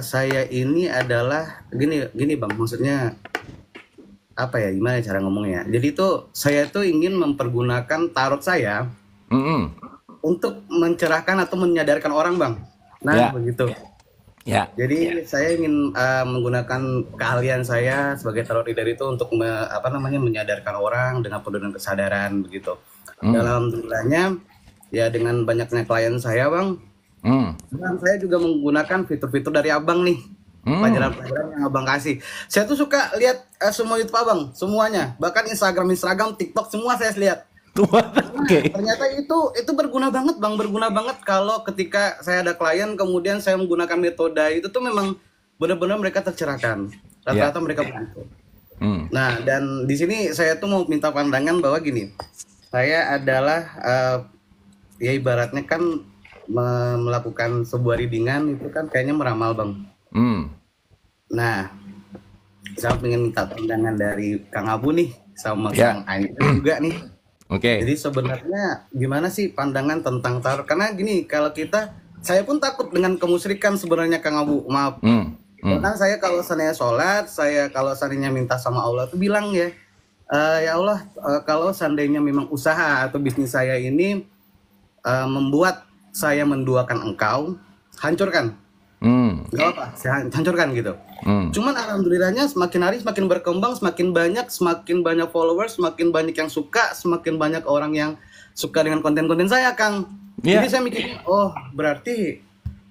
Saya ini adalah gini Bang, maksudnya apa ya, gimana cara ngomongnya? Jadi tuh saya tuh ingin mempergunakan tarot saya untuk mencerahkan atau menyadarkan orang, Bang. Nah, Ya. begitu. Ya. Jadi saya ingin menggunakan keahlian saya sebagai tarot reader itu untuk menyadarkan orang dengan penuh dengan kesadaran begitu. Dalam alhamdulillahnya ya, dengan banyaknya klien saya, Bang. Dan saya juga menggunakan fitur-fitur dari Abang nih. Pelajaran-pelajaran yang Abang kasih. Saya tuh suka lihat semua YouTube Abang, semuanya. Bahkan Instagram, TikTok, semua saya lihat. Oke. Ternyata itu berguna banget, Bang. Berguna banget kalau ketika saya ada klien, kemudian saya menggunakan metode itu tuh memang benar-benar mereka tercerahkan. Rata-rata mereka begitu. Nah, dan di sini saya tuh mau minta pandangan bahwa gini. Saya adalah ya ibaratnya kan melakukan sebuah readingan itu kan kayaknya meramal, Bang. Nah, saya ingin minta pandangan dari Kang Abu nih sama Kang Andrit juga nih. Oke. Jadi sebenarnya gimana sih pandangan tentang tarot? Karena gini, saya pun takut dengan kemusyrikan sebenarnya, Kang Abu. Maaf. Karena saya kalau seandainya sholat, saya kalau seandainya minta sama Allah tuh bilang ya, ya Allah, kalau seandainya memang usaha atau bisnis saya ini membuat saya menduakan Engkau, hancurkan. Gak apa, saya hancurkan gitu. Cuman alhamdulillahnya semakin hari semakin berkembang, semakin banyak followers, semakin banyak yang suka, semakin banyak orang yang suka dengan konten-konten saya, Kang. Jadi saya mikir, oh berarti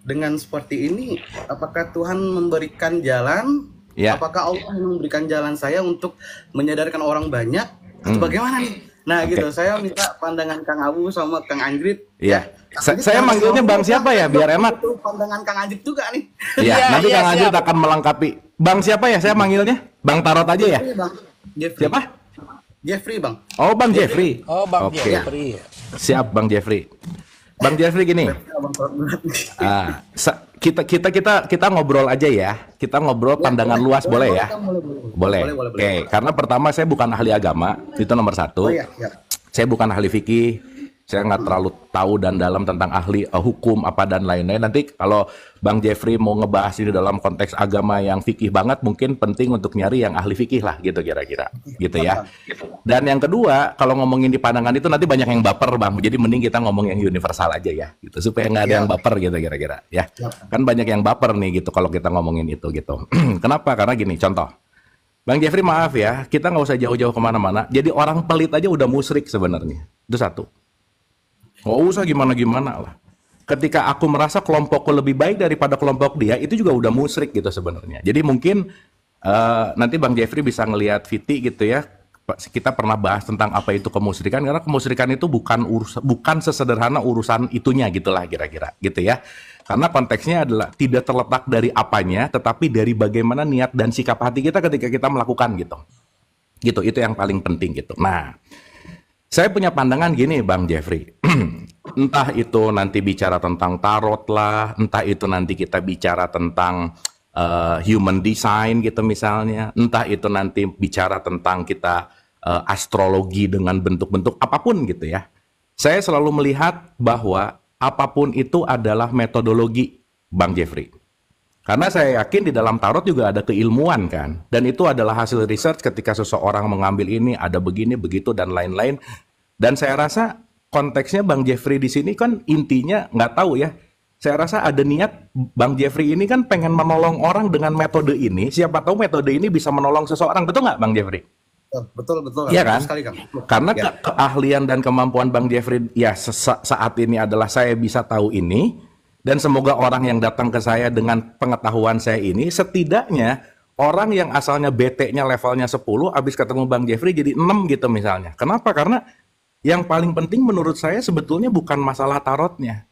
dengan seperti ini, apakah Tuhan memberikan jalan? Apakah Allah memberikan jalan saya untuk menyadarkan orang banyak? Atau bagaimana nih? Nah gitu, saya minta pandangan Kang Abu sama Kang Andrit. Iya. Saya manggilnya Bang siapa ya biar enak? Itu pandangan Kang Andrit juga nih. Iya, nanti iya, Kang Andrit siap. akan melengkapi. Bang siapa ya saya manggilnya? Bang Tarot aja ya? Jeffrey, Bang. Jeffrey. Siapa? Jeffrey, Bang. Oh, Bang Jeffrey. Oh, Bang Oke. Jeffrey. Siap, Bang Jeffrey. Bang Jeffrey gini. Kita ngobrol aja ya. Kita ngobrol pandangan luas boleh ya? Boleh. Oke, karena pertama saya bukan ahli agama, itu nomor satu. Oh iya, iya. Saya bukan ahli fikih, Saya nggak terlalu tahu dan dalam tentang ahli hukum apa dan lain-lain. Nanti kalau Bang Jeffrey mau ngebahas ini dalam konteks agama yang fikih banget, mungkin penting untuk nyari yang ahli fikih lah, gitu kira-kira, gitu ya. Dan yang kedua, kalau ngomongin di pandangan itu nanti banyak yang baper, Bang. Jadi mending kita ngomong yang universal aja ya, gitu, supaya nggak ada yang baper gitu kira-kira, ya. Kan banyak yang baper nih gitu kalau kita ngomongin itu gitu. Kenapa? Karena gini, contoh. Bang Jeffrey maaf ya, kita nggak usah jauh-jauh kemana-mana. Jadi orang pelit aja udah musyrik sebenarnya. Itu satu. Nggak usah gimana-gimana lah. Ketika aku merasa kelompokku lebih baik daripada kelompok dia, itu juga udah musyrik gitu sebenarnya. Jadi mungkin nanti Bang Jeffrey bisa ngelihat Viti gitu ya. Kita pernah bahas tentang apa itu kemusyrikan, karena kemusyrikan itu bukan sesederhana urusan itunya gitulah kira-kira gitu ya. Karena konteksnya adalah tidak terletak dari apanya, tetapi dari bagaimana niat dan sikap hati kita ketika kita melakukan gitu. Gitu, itu yang paling penting gitu. Nah, saya punya pandangan gini Bang Jeffrey, entah itu nanti bicara tentang tarot lah, entah itu nanti kita bicara tentang human design gitu misalnya, entah itu nanti bicara tentang kita astrologi dengan bentuk-bentuk apapun gitu ya. Saya selalu melihat bahwa apapun itu adalah metodologi Bang Jeffrey. Karena saya yakin di dalam tarot juga ada keilmuan kan. Dan itu adalah hasil research ketika seseorang mengambil ini, ada begini, begitu, dan lain-lain. Dan saya rasa konteksnya Bang Jeffrey di sini kan intinya nggak tahu ya. Saya rasa ada niat Bang Jeffrey ini kan pengen menolong orang dengan metode ini. Siapa tahu metode ini bisa menolong seseorang. Betul nggak Bang Jeffrey? Betul. Iya kan? Sekali, Kang. Karena keahlian dan kemampuan Bang Jeffrey ya saat ini adalah saya bisa tahu ini. Dan semoga orang yang datang ke saya dengan pengetahuan saya ini, setidaknya orang yang asalnya BT-nya levelnya 10, abis ketemu Bang Jeffrey jadi 6 gitu misalnya. Kenapa? Karena yang paling penting menurut saya sebetulnya bukan masalah tarotnya.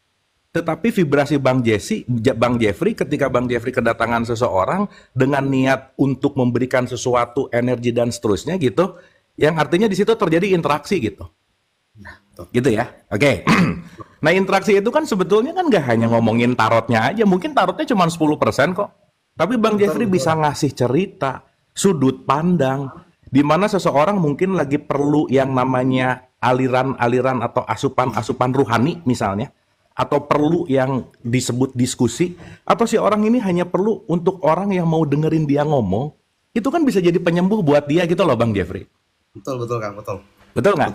Tetapi vibrasi Bang Jeffrey ketika Bang Jeffrey kedatangan seseorang dengan niat untuk memberikan sesuatu, energi dan seterusnya gitu. Yang artinya di situ terjadi interaksi gitu. Gitu ya. Oke. Nah, interaksi itu kan sebetulnya kan nggak hanya ngomongin tarotnya aja. Mungkin tarotnya cuma 10% kok. Tapi Bang Jeffrey bisa ngasih cerita, sudut pandang, di mana seseorang mungkin lagi perlu yang namanya aliran-aliran atau asupan-asupan ruhani misalnya. Atau perlu yang disebut diskusi. Atau si orang ini hanya perlu untuk orang yang mau dengerin dia ngomong. Itu kan bisa jadi penyembuh buat dia gitu loh Bang Jeffrey. Betul Kang, betul. Betul nggak?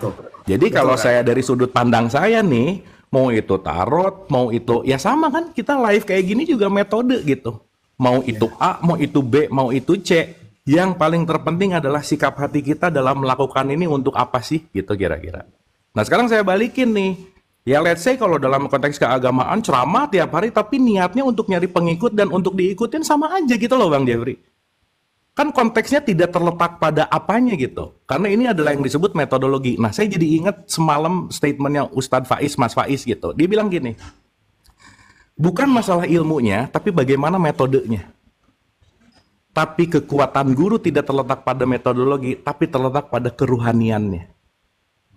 Jadi betul, kalau saya dari sudut pandang saya nih, mau itu tarot, mau itu, ya sama kan, kita live kayak gini juga metode gitu. Mau itu A, mau itu B, mau itu C. Yang paling terpenting adalah sikap hati kita dalam melakukan ini untuk apa sih, gitu kira-kira. Nah sekarang saya balikin nih. Ya let's say kalau dalam konteks keagamaan, ceramah tiap hari, tapi niatnya untuk nyari pengikut dan untuk diikutin sama aja gitu loh Bang Jeffrey. Kan konteksnya tidak terletak pada apanya gitu. Karena ini adalah yang disebut metodologi. Nah, saya jadi ingat semalam statementnya Ustadz Faiz, Mas Faiz gitu. Dia bilang gini, bukan masalah ilmunya, tapi bagaimana metodenya. Tapi kekuatan guru tidak terletak pada metodologi, tapi terletak pada keruhaniannya.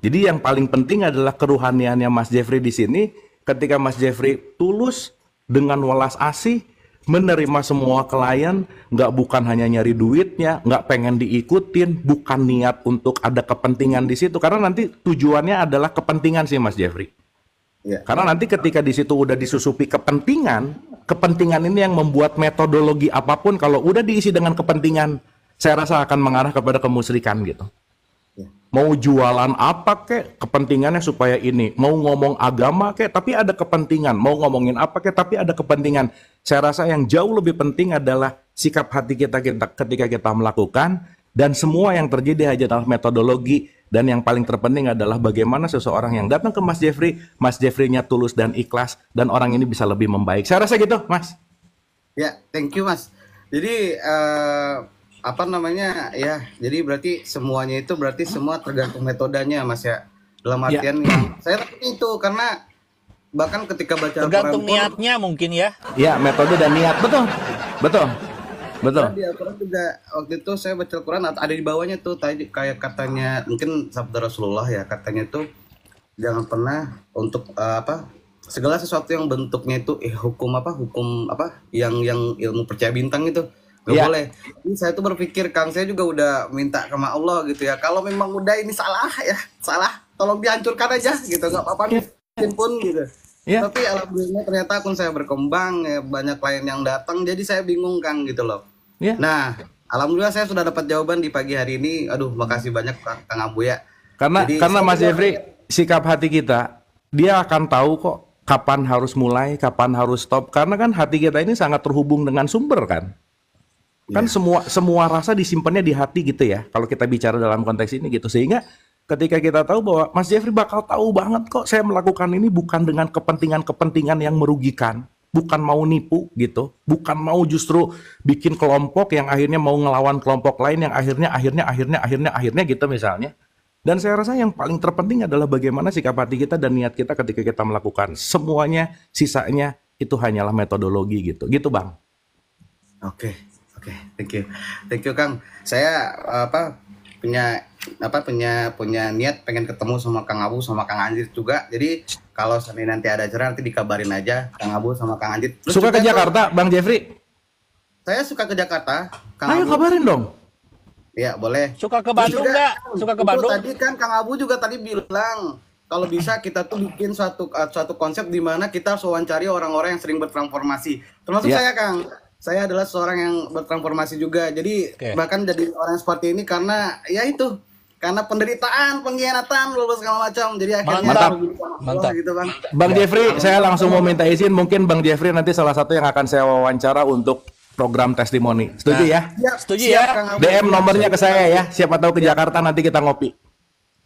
Jadi yang paling penting adalah keruhaniannya Mas Jeffrey di sini. Ketika Mas Jeffrey tulus dengan welas asih, menerima semua klien, nggak bukan hanya nyari duitnya, nggak pengen diikutin, bukan niat untuk ada kepentingan di situ. Karena nanti tujuannya adalah kepentingan sih Mas Jeffrey. Ya. Karena nanti ketika di situ udah disusupi kepentingan ini yang membuat metodologi apapun kalau udah diisi dengan kepentingan, saya rasa akan mengarah kepada kemusyrikan gitu. Mau jualan apa kek, kepentingannya supaya ini. Mau ngomong agama kek, tapi ada kepentingan. Mau ngomongin apa kek, tapi ada kepentingan. Saya rasa yang jauh lebih penting adalah sikap hati kita ketika kita melakukan. Dan semua yang terjadi adalah metodologi. Dan yang paling terpenting adalah bagaimana seseorang yang datang ke Mas Jeffrey-nya tulus dan ikhlas. Dan orang ini bisa lebih membaik. Saya rasa gitu, Mas. Ya, thank you Mas. Jadi apa namanya ya, jadi berarti semuanya itu berarti semua tergantung metodenya Mas ya, dalam artian yang saya takut itu karena bahkan ketika baca tergantung niatnya mungkin ya. Ya, metode dan niat, betul. Di Al-Quran juga waktu itu saya baca Al-Quran ada di bawahnya tuh tadi kayak katanya mungkin sabda Rasulullah ya, katanya tuh jangan pernah untuk segala sesuatu yang bentuknya itu hukum yang ilmu percaya bintang itu gak boleh. Ini saya tuh berpikir Kang, saya juga udah minta sama Allah gitu ya. Kalau memang udah ini salah tolong dihancurkan aja gitu, nggak apa-apa bikin pun gitu. Iya. Tapi alhamdulillah ternyata akun saya berkembang, ya, banyak klien yang datang, jadi saya bingung Kang gitu loh. Iya. Nah, alhamdulillah saya sudah dapat jawaban di pagi hari ini. Aduh, makasih banyak Kang Abu ya. Karena Jadi, Mas saya Jeffrey, sikap hati kita, dia akan tahu kok kapan harus mulai, kapan harus stop. Karena kan hati kita ini sangat terhubung dengan sumber kan. Kan semua rasa disimpannya di hati gitu ya. Kalau kita bicara dalam konteks ini gitu. Sehingga ketika kita tahu bahwa Mas Jeffrey bakal tahu banget kok saya melakukan ini bukan dengan kepentingan-kepentingan yang merugikan. Bukan mau nipu gitu. Bukan mau justru bikin kelompok yang akhirnya mau ngelawan kelompok lain yang akhirnya gitu misalnya. Dan saya rasa yang paling terpenting adalah bagaimana sikap hati kita dan niat kita ketika kita melakukan. Semuanya, sisanya itu hanyalah metodologi gitu. Gitu Bang. Oke, thank you Kang. Saya punya niat pengen ketemu sama Kang Abu sama Kang Anjir juga. Jadi kalau nanti ada acara nanti dikabarin aja Kang Abu sama Kang Anjir. Terus Suka ke juga tuh, Jakarta Bang Jeffrey? saya suka ke Jakarta. Kang Ayo Abu. kabarin dong. Ya boleh. Suka ke Bandung Terus juga, nggak? Suka ke itu Bandung? Tadi kan Kang Abu juga tadi bilang kalau bisa kita tuh bikin suatu konsep di mana kita harus wawancari orang-orang yang sering bertransformasi. Termasuk Ya. saya Kang. Saya adalah seorang yang bertransformasi juga. Jadi bahkan jadi orang seperti ini karena ya itu. Karena penderitaan, pengkhianatan, segala macam. Jadi akhirnya Mantap. gitu Bang. Bang Jeffrey, saya langsung mau minta izin. Mungkin Bang Jeffrey nanti salah satu yang akan saya wawancara untuk program testimoni. Setuju ya? Setuju siap, ya? Kang Abu. DM nomornya ke saya ya. Siapa tahu ke Jakarta nanti kita ngopi.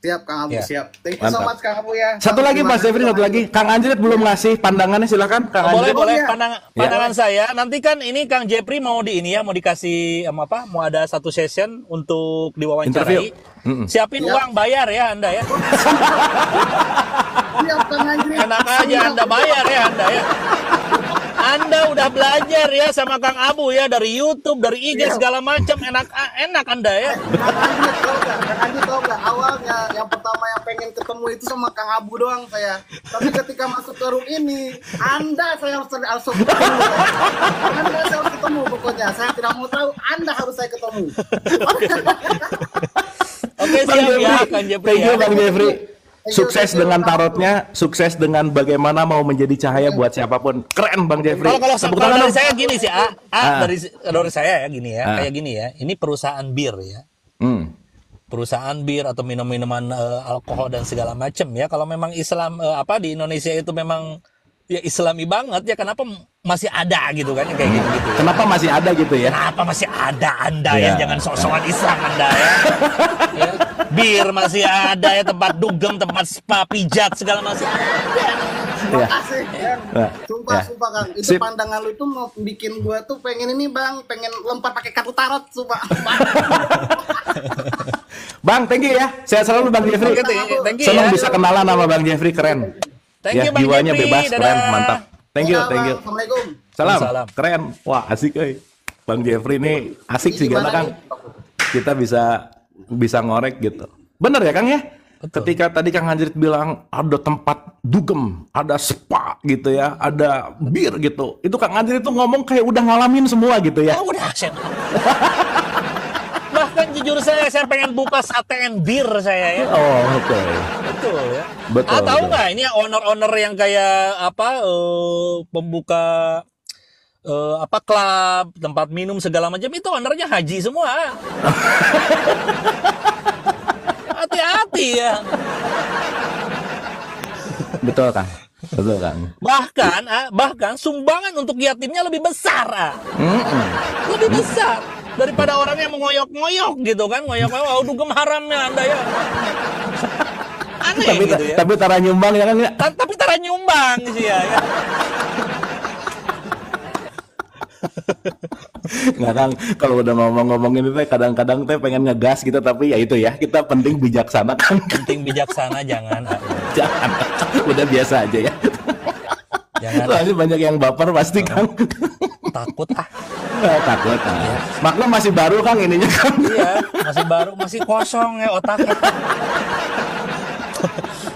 Siap Kang Abu, Ya. siap. Thank you so Mantap. much Kang Abu ya. Satu lagi Terima Mas kasih, Jeffrey, satu Kang lagi. Abu. Kang Anjrit belum ngasih pandangannya, silakan Kang Boleh, Anjrit. boleh. iya. Pandangan saya. Nanti kan ini Kang Jeffrey mau mau dikasih mau ada satu session untuk Interview. diwawancarai. Siapin Iya. uang bayar ya Anda ya. Siap Kang Anjir. Enak aja Anda bayar ya Anda ya. Anda udah belajar ya sama Kang Abu ya dari YouTube, dari IG segala macam, enak Anda ya. Kang Andi tahu nggak awalnya yang pertama yang pengen ketemu itu sama Kang Abu doang saya. Tapi ketika masuk ke room ini, saya harus ketemu. Anda saya harus ketemu pokoknya. Saya tidak mau tahu, Anda harus saya ketemu. Oke, siap ya Kang Jeffrey Thank you ya. Bang Jeffrey. Thank you, Sukses thank you, dengan Kang. tarotnya, sukses dengan bagaimana mau menjadi cahaya buat siapapun. Keren Bang Jeffrey. Kalau Tepuk kalau tangan dari dong. saya gini sih, Ah. dari saya ya gini ya, Ah. kayak gini ya. Ini perusahaan bir ya. Perusahaan bir atau minum-minuman alkohol dan segala macam ya. Kalau memang Islam di Indonesia itu memang ya Islami banget ya, kenapa masih ada gitu kan yang kayak gitu ya. Kenapa masih ada gitu ya? Kenapa masih ada Anda Iya. ya, jangan sok-sokan Islam Anda ya. Ya. Bir masih ada ya, tempat dugem, tempat spa, pijat segala masih ada. Iya. Makasih, Kang. Ya. Sumpah Kang. Itu Sip. pandangan lu itu mau bikin gua tuh pengen ini Bang, pengen lempar pakai kartu tarot, sumpah. Bang, thank you ya. Sehat selalu Bang Jeffrey. Oke, thank you Senang ya. bisa kenalan sama Bang Jeffrey, keren. Thank Ya, you Bang jiwanya Jeffrey. bebas, keren, Dadah. mantap. Thank you, Ya, thank you. Bang. Assalamualaikum. Salam, Salam. keren. Wah, asik euy. Bang Jeffrey ini asik sih karena kan kita bisa ngorek gitu. Bener ya Kang ya? Ketika tadi Kang Anjrit bilang ada tempat dugem, ada spa gitu ya, ada bir gitu. Itu Kang Anjrit itu ngomong kayak udah ngalamin semua gitu ya. Oh, udah saya. Bahkan jujur saya pengen buka STN bir saya ya. Oh, oke. Betul ya. Betul, Tahu betul. nggak ini owner-owner yang kayak pembuka klub, tempat minum segala macam itu ownernya haji semua. Hati-hati ya. Betul Kang. Betul Kang. Bahkan sumbangan untuk yatimnya lebih besar. Lebih besar daripada orang yang mengoyok-ngoyok gitu kan, ngoyok-ngoyok, oh dugem haramnya Anda ya. Aneh Tapi gitu ya. tapi tara nyumbang ya kan ya. Tapi tara nyumbang sih ya. Nggak Kang, kalau udah ngomong-ngomongin itu kadang-kadang teh pengen ngegas gitu tapi ya itu ya, kita penting bijaksana kan. Penting bijaksana jangan. Jangan. Udah biasa aja ya. Jangan Soalnya banyak yang baper pasti Kang. takut Takut. Maklum masih baru Kang ininya Kang. Iya, masih baru, masih kosong ya otaknya.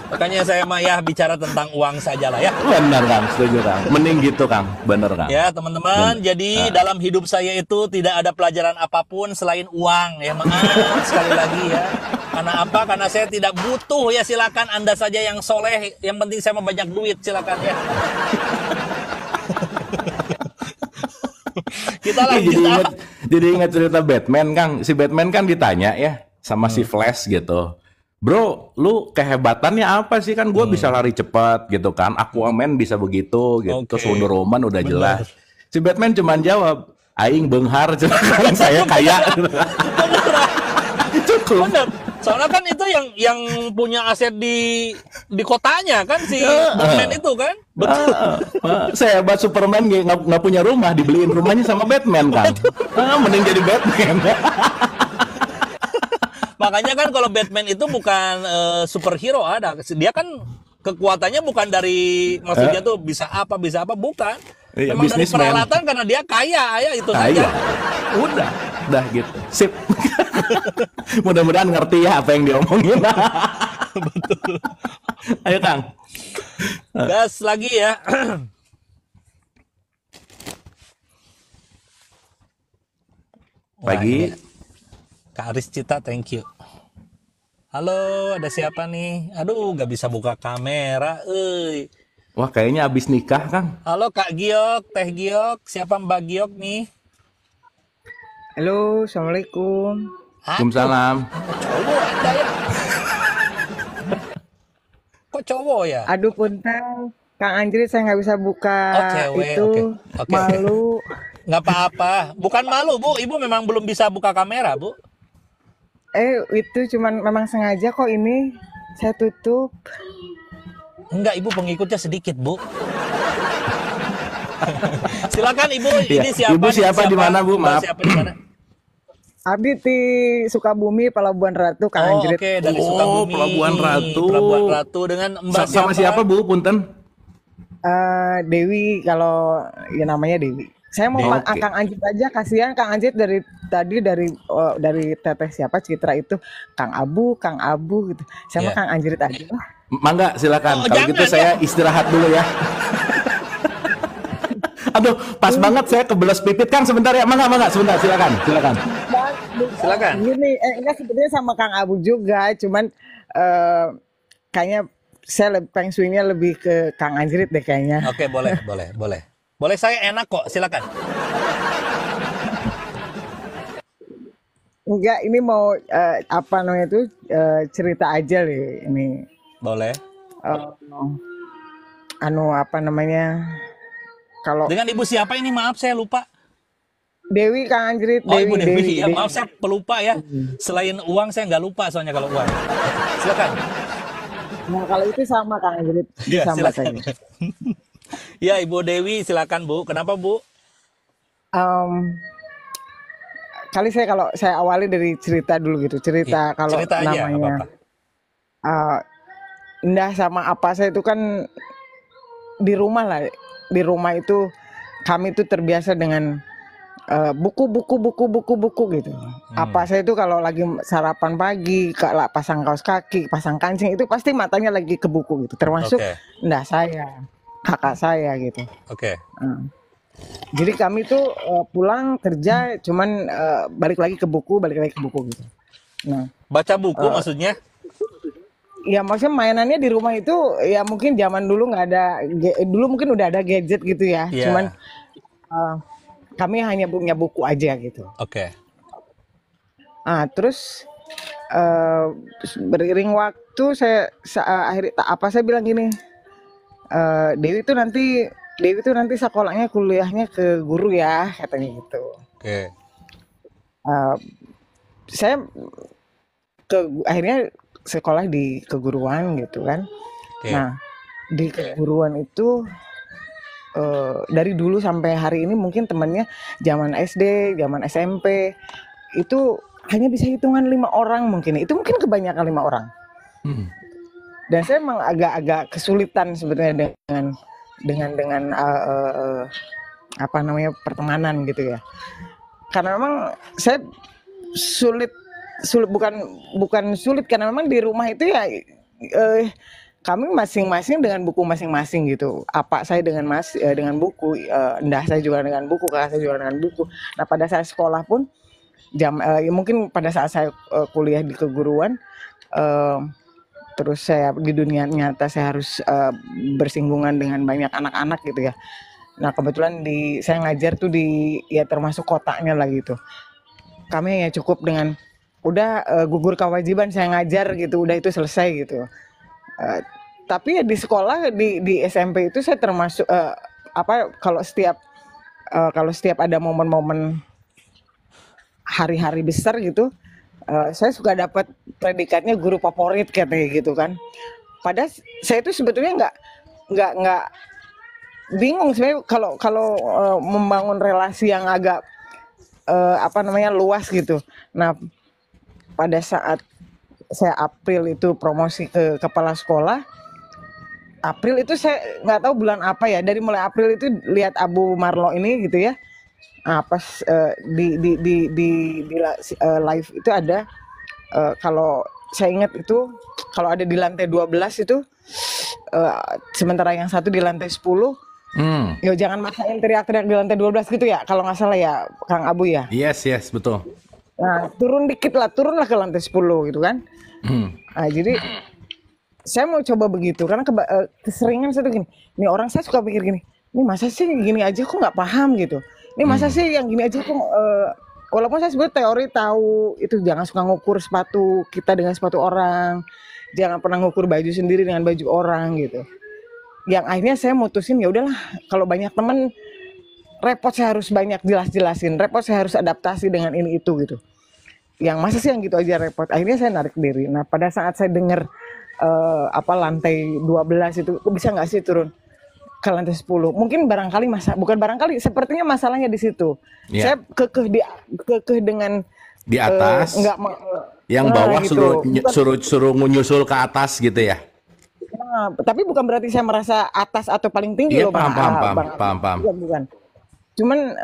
Makanya saya mah ya bicara tentang uang saja lah ya. Benar Kang, setuju Kang. Mending gitu Kang, bener Kang. Ya teman-teman, jadi dalam hidup saya itu tidak ada pelajaran apapun selain uang ya, maaf sekali lagi ya. Karena apa? Karena saya tidak butuh ya, silakan Anda saja yang soleh. Yang penting saya mau banyak duit, silakan ya. Kita lanjut. Jadi ingat cerita Batman, Kang. Si Batman kan ditanya ya sama si Flash gitu. Bro, lu kehebatannya apa sih? Kan gue bisa lari cepat gitu kan. Aquaman bisa begitu gitu. Oke. Terus Wonder Woman udah jelas. Si Batman cuman jawab, aing benghar, kan saya kaya. Cukup. Bener. Soalnya kan itu yang punya aset di kotanya kan si Batman itu kan. Betul. Sehebat Superman nggak punya rumah, dibeliin rumahnya sama Batman kan. Mending jadi Batman. Makanya kan kalau Batman itu bukan superhero, ada. Dia kan kekuatannya bukan dari, maksudnya tuh bisa apa bukan. Iya, Memang dari businessman. peralatan karena dia kaya ya itu saja. Udah gitu. Sip. Mudah-mudahan ngerti ya apa yang diomongin. Betul. Ayo Kang. Gas lagi ya. Pagi. Kak Aris Cita, thank you. Halo, ada siapa nih? Aduh, nggak bisa buka kamera, euy. Wah, kayaknya abis nikah, Kang. Halo Kak Giok, Teh Giok. Siapa Mbak Giok nih? Halo, assalamualaikum. Waalaikumsalam. Cowok ada ya? Kok cowok ya? Aduh punten, Kang Anjrit saya nggak bisa buka Cewek, itu, oke. malu. Nggak apa-apa. Bukan malu, Bu. Ibu memang belum bisa buka kamera, Bu. Itu cuman memang sengaja kok ini saya tutup. Enggak, Ibu pengikutnya sedikit, Bu. Silakan Ibu, Iya. ini siapa? Ibu siapa di mana, Bu? Maaf. Siapa di mana? Abi di Sukabumi, Pelabuhan Ratu, Kang Anjrit. Oke, dari Sukabumi. Pelabuhan Ratu. Pelabuhan Ratu dengan Mbak Sama siapa, Bu? Punten. Dewi, kalau ya namanya Dewi. Saya mau Oke. Kang Anjrit aja, kasihan Kang Anjrit dari tadi dari teteh siapa Citra itu Kang Abu gitu. Saya mau Iya. Kang Anjrit aja lah. Mangga, silakan. Oh, Kalau jangan, gitu saya istirahat dulu ya. Aduh, pas banget saya kebelas pipit, Kang. Sebentar ya. Mangga, sebentar. Silakan. Silakan. Gini, enggak sebetulnya sama Kang Abu juga, cuman kayaknya saya feng shui-nya lebih ke Kang Anjrit deh kayaknya. Oke, boleh. Boleh, saya enak kok. Silakan. Enggak, ini mau apa namanya itu cerita aja deh ini. Boleh. Apa namanya? Kalau Dengan Ibu siapa ini? Maaf, saya lupa. Dewi, Kang Anjrit, Oh, Ibu Dewi. Ya, Dewi. maaf, saya pelupa ya. Selain uang, saya nggak lupa soalnya kalau uang. Silakan. Nah, kalau itu sama Kang Anjrit, Ya, sama silakan. saja. Ya, Ibu Dewi, silakan Bu. Kenapa Bu? Kali kalau saya awali dari cerita dulu gitu, cerita Iya, kalau cerita aja, nggak namanya apa-apa. Indah sama apa saya itu kan di rumah lah, di rumah itu kami itu terbiasa dengan buku gitu. Apa saya itu kalau lagi sarapan pagi, kalau pasang kaos kaki, pasang kancing itu pasti matanya lagi ke buku gitu. Termasuk Oke. Indah saya, kakak saya gitu. Oke. Jadi kami tuh pulang kerja cuman balik lagi ke buku gitu. Nah, Baca buku maksudnya? ya maksudnya mainannya di rumah itu ya mungkin zaman dulu nggak ada, dulu mungkin udah ada gadget gitu ya. Iya. Cuman kami hanya punya buku aja gitu. Oke. Terus beriring waktu saya bilang gini, Dewi tuh nanti sekolahnya kuliahnya ke guru ya, katanya gitu. Oke. Saya akhirnya sekolah di keguruan gitu kan. Oke. Nah, di keguruan itu dari dulu sampai hari ini mungkin temannya zaman SD, zaman SMP itu hanya bisa hitungan 5 orang mungkin. Itu mungkin kebanyakan 5 orang. Dan saya memang agak kesulitan sebenarnya dengan apa namanya pertemanan gitu ya. Karena memang saya sulit bukan sulit karena memang di rumah itu ya kami masing-masing dengan buku masing-masing gitu. Apa saya dengan buku, Endah saya juga dengan buku, kakak saya juga dengan buku. Nah pada saat sekolah pun Ya mungkin pada saat saya kuliah di keguruan, eh, terus saya di dunia nyata saya harus bersinggungan dengan banyak anak-anak gitu ya. Nah kebetulan saya ngajar tuh di ya termasuk kotanya lah gitu. Kami hanya cukup dengan udah gugur kewajiban saya ngajar gitu, udah itu selesai gitu. Eh, tapi ya di sekolah di SMP itu saya termasuk kalau setiap ada momen-momen hari-hari besar gitu, saya suka dapat predikatnya guru favorit katanya gitu kan. Padahal saya itu sebetulnya nggak bingung sebenarnya kalau membangun relasi yang agak luas gitu. Nah pada saat saya April itu promosi ke kepala sekolah, April itu saya nggak tahu bulan apa ya, dari mulai April itu lihat Abu Marlo ini gitu ya. Nah, pas live itu ada kalau saya ingat itu kalau ada di lantai 12 itu sementara yang satu di lantai 10. Yo jangan maksain teriak-teriak di lantai 12 gitu ya kalau nggak salah ya Kang Abu ya. Yes, betul. Nah turunlah ke lantai 10 gitu kan. Nah, jadi saya mau coba begitu karena keseringan saya tuh gini, nih orang saya suka pikir gini, ini masa sih gini aja kok nggak paham gitu, ini masa sih yang gini aja kok walaupun saya sebetulnya teori tahu itu jangan suka ngukur sepatu kita dengan sepatu orang, jangan pernah ngukur baju sendiri dengan baju orang gitu. Yang akhirnya saya mutusin ya udahlah kalau banyak teman repot saya harus banyak jelas-jelasin, repot saya harus adaptasi dengan ini itu gitu. Yang masa sih yang gitu aja repot. Akhirnya saya narik diri. Nah pada saat saya dengar lantai 12 itu bisa nggak sih turun ke lantai 10? Mungkin bukan barangkali, sepertinya masalahnya di situ. Yeah. Saya kekeh dengan di atas, yang bawah gitu. suruh nyusul ke atas gitu ya. Nah, tapi bukan berarti saya merasa atas atau paling tinggi loh, paham. Bukan. Cuman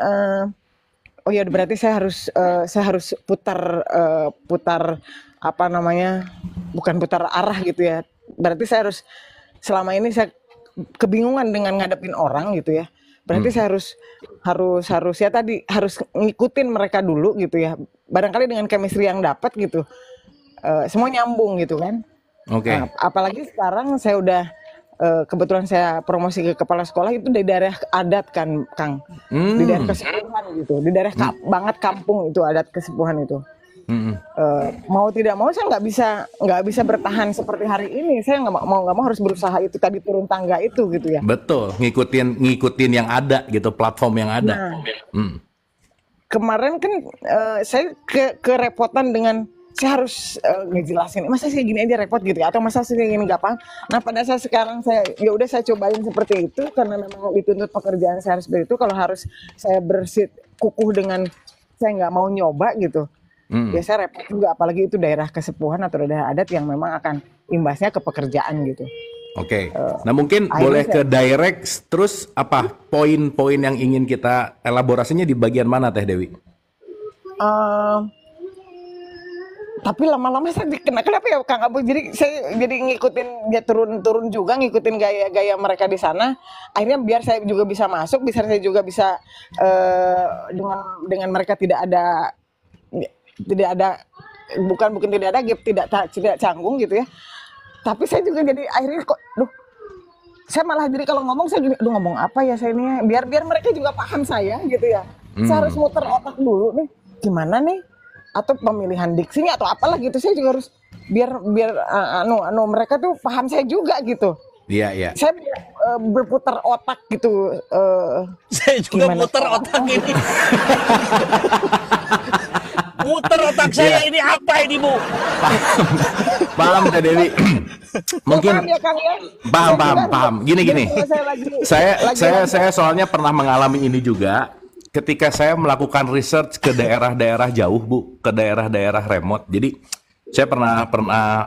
oh ya berarti saya harus putar bukan putar arah gitu ya. Berarti saya harus selama ini saya kebingungan dengan ngadepin orang gitu ya. Berarti saya harus ya tadi harus ngikutin mereka dulu gitu ya. Barangkali dengan chemistry yang dapat gitu, semua nyambung gitu kan. Oke. Nah, apalagi sekarang saya udah kebetulan saya promosi ke kepala sekolah itu di daerah adat kan, Kang. Di daerah kesepuhan gitu, di daerah banget kampung itu adat kesepuhan itu. Mau tidak mau saya nggak bisa bertahan seperti hari ini. Saya nggak mau harus berusaha itu tadi turun tangga itu gitu ya. Betul, ngikutin yang ada gitu, platform yang ada. Nah, kemarin kan saya kerepotan dengan saya harus ngejelasin masa sih gini aja repot gitu ya, atau masa sih gini nggak paham. Nah pada saat sekarang saya cobain seperti itu karena memang dituntut pekerjaan saya harus seperti itu. Kalau harus saya kukuh dengan saya nggak mau nyoba gitu. Ya saya repot juga, apalagi itu daerah kesepuhan atau daerah adat yang memang akan imbasnya ke pekerjaan gitu. Oke. Nah mungkin boleh ke direct terus apa poin-poin yang ingin kita elaborasinya di bagian mana Teh Dewi? Tapi lama-lama saya kenapa ya Kang Abu, jadi saya ngikutin dia turun juga, ngikutin gaya-gaya mereka di sana. Akhirnya biar saya juga bisa masuk, biar saya juga bisa dengan mereka tidak ada bukan tidak ada gap, tidak canggung gitu ya. Tapi saya juga jadi akhirnya kok saya malah jadi kalau ngomong saya gini, ngomong apa ya saya ini biar mereka juga paham saya gitu ya. Saya harus muter otak dulu nih, gimana nih, atau pemilihan diksinya atau apalah gitu. Saya juga harus biar mereka tuh paham saya juga gitu. Iya. Saya berputar otak gitu. Saya juga muter otak ini. Muter otak saya ini apa ini Bu? Paham Teh Dewi. Mungkin paham ya Kang ya? Paham. Gini. Saya soalnya pernah mengalami ini juga ketika saya melakukan research ke daerah-daerah jauh Bu, ke daerah-daerah remote. Jadi saya pernah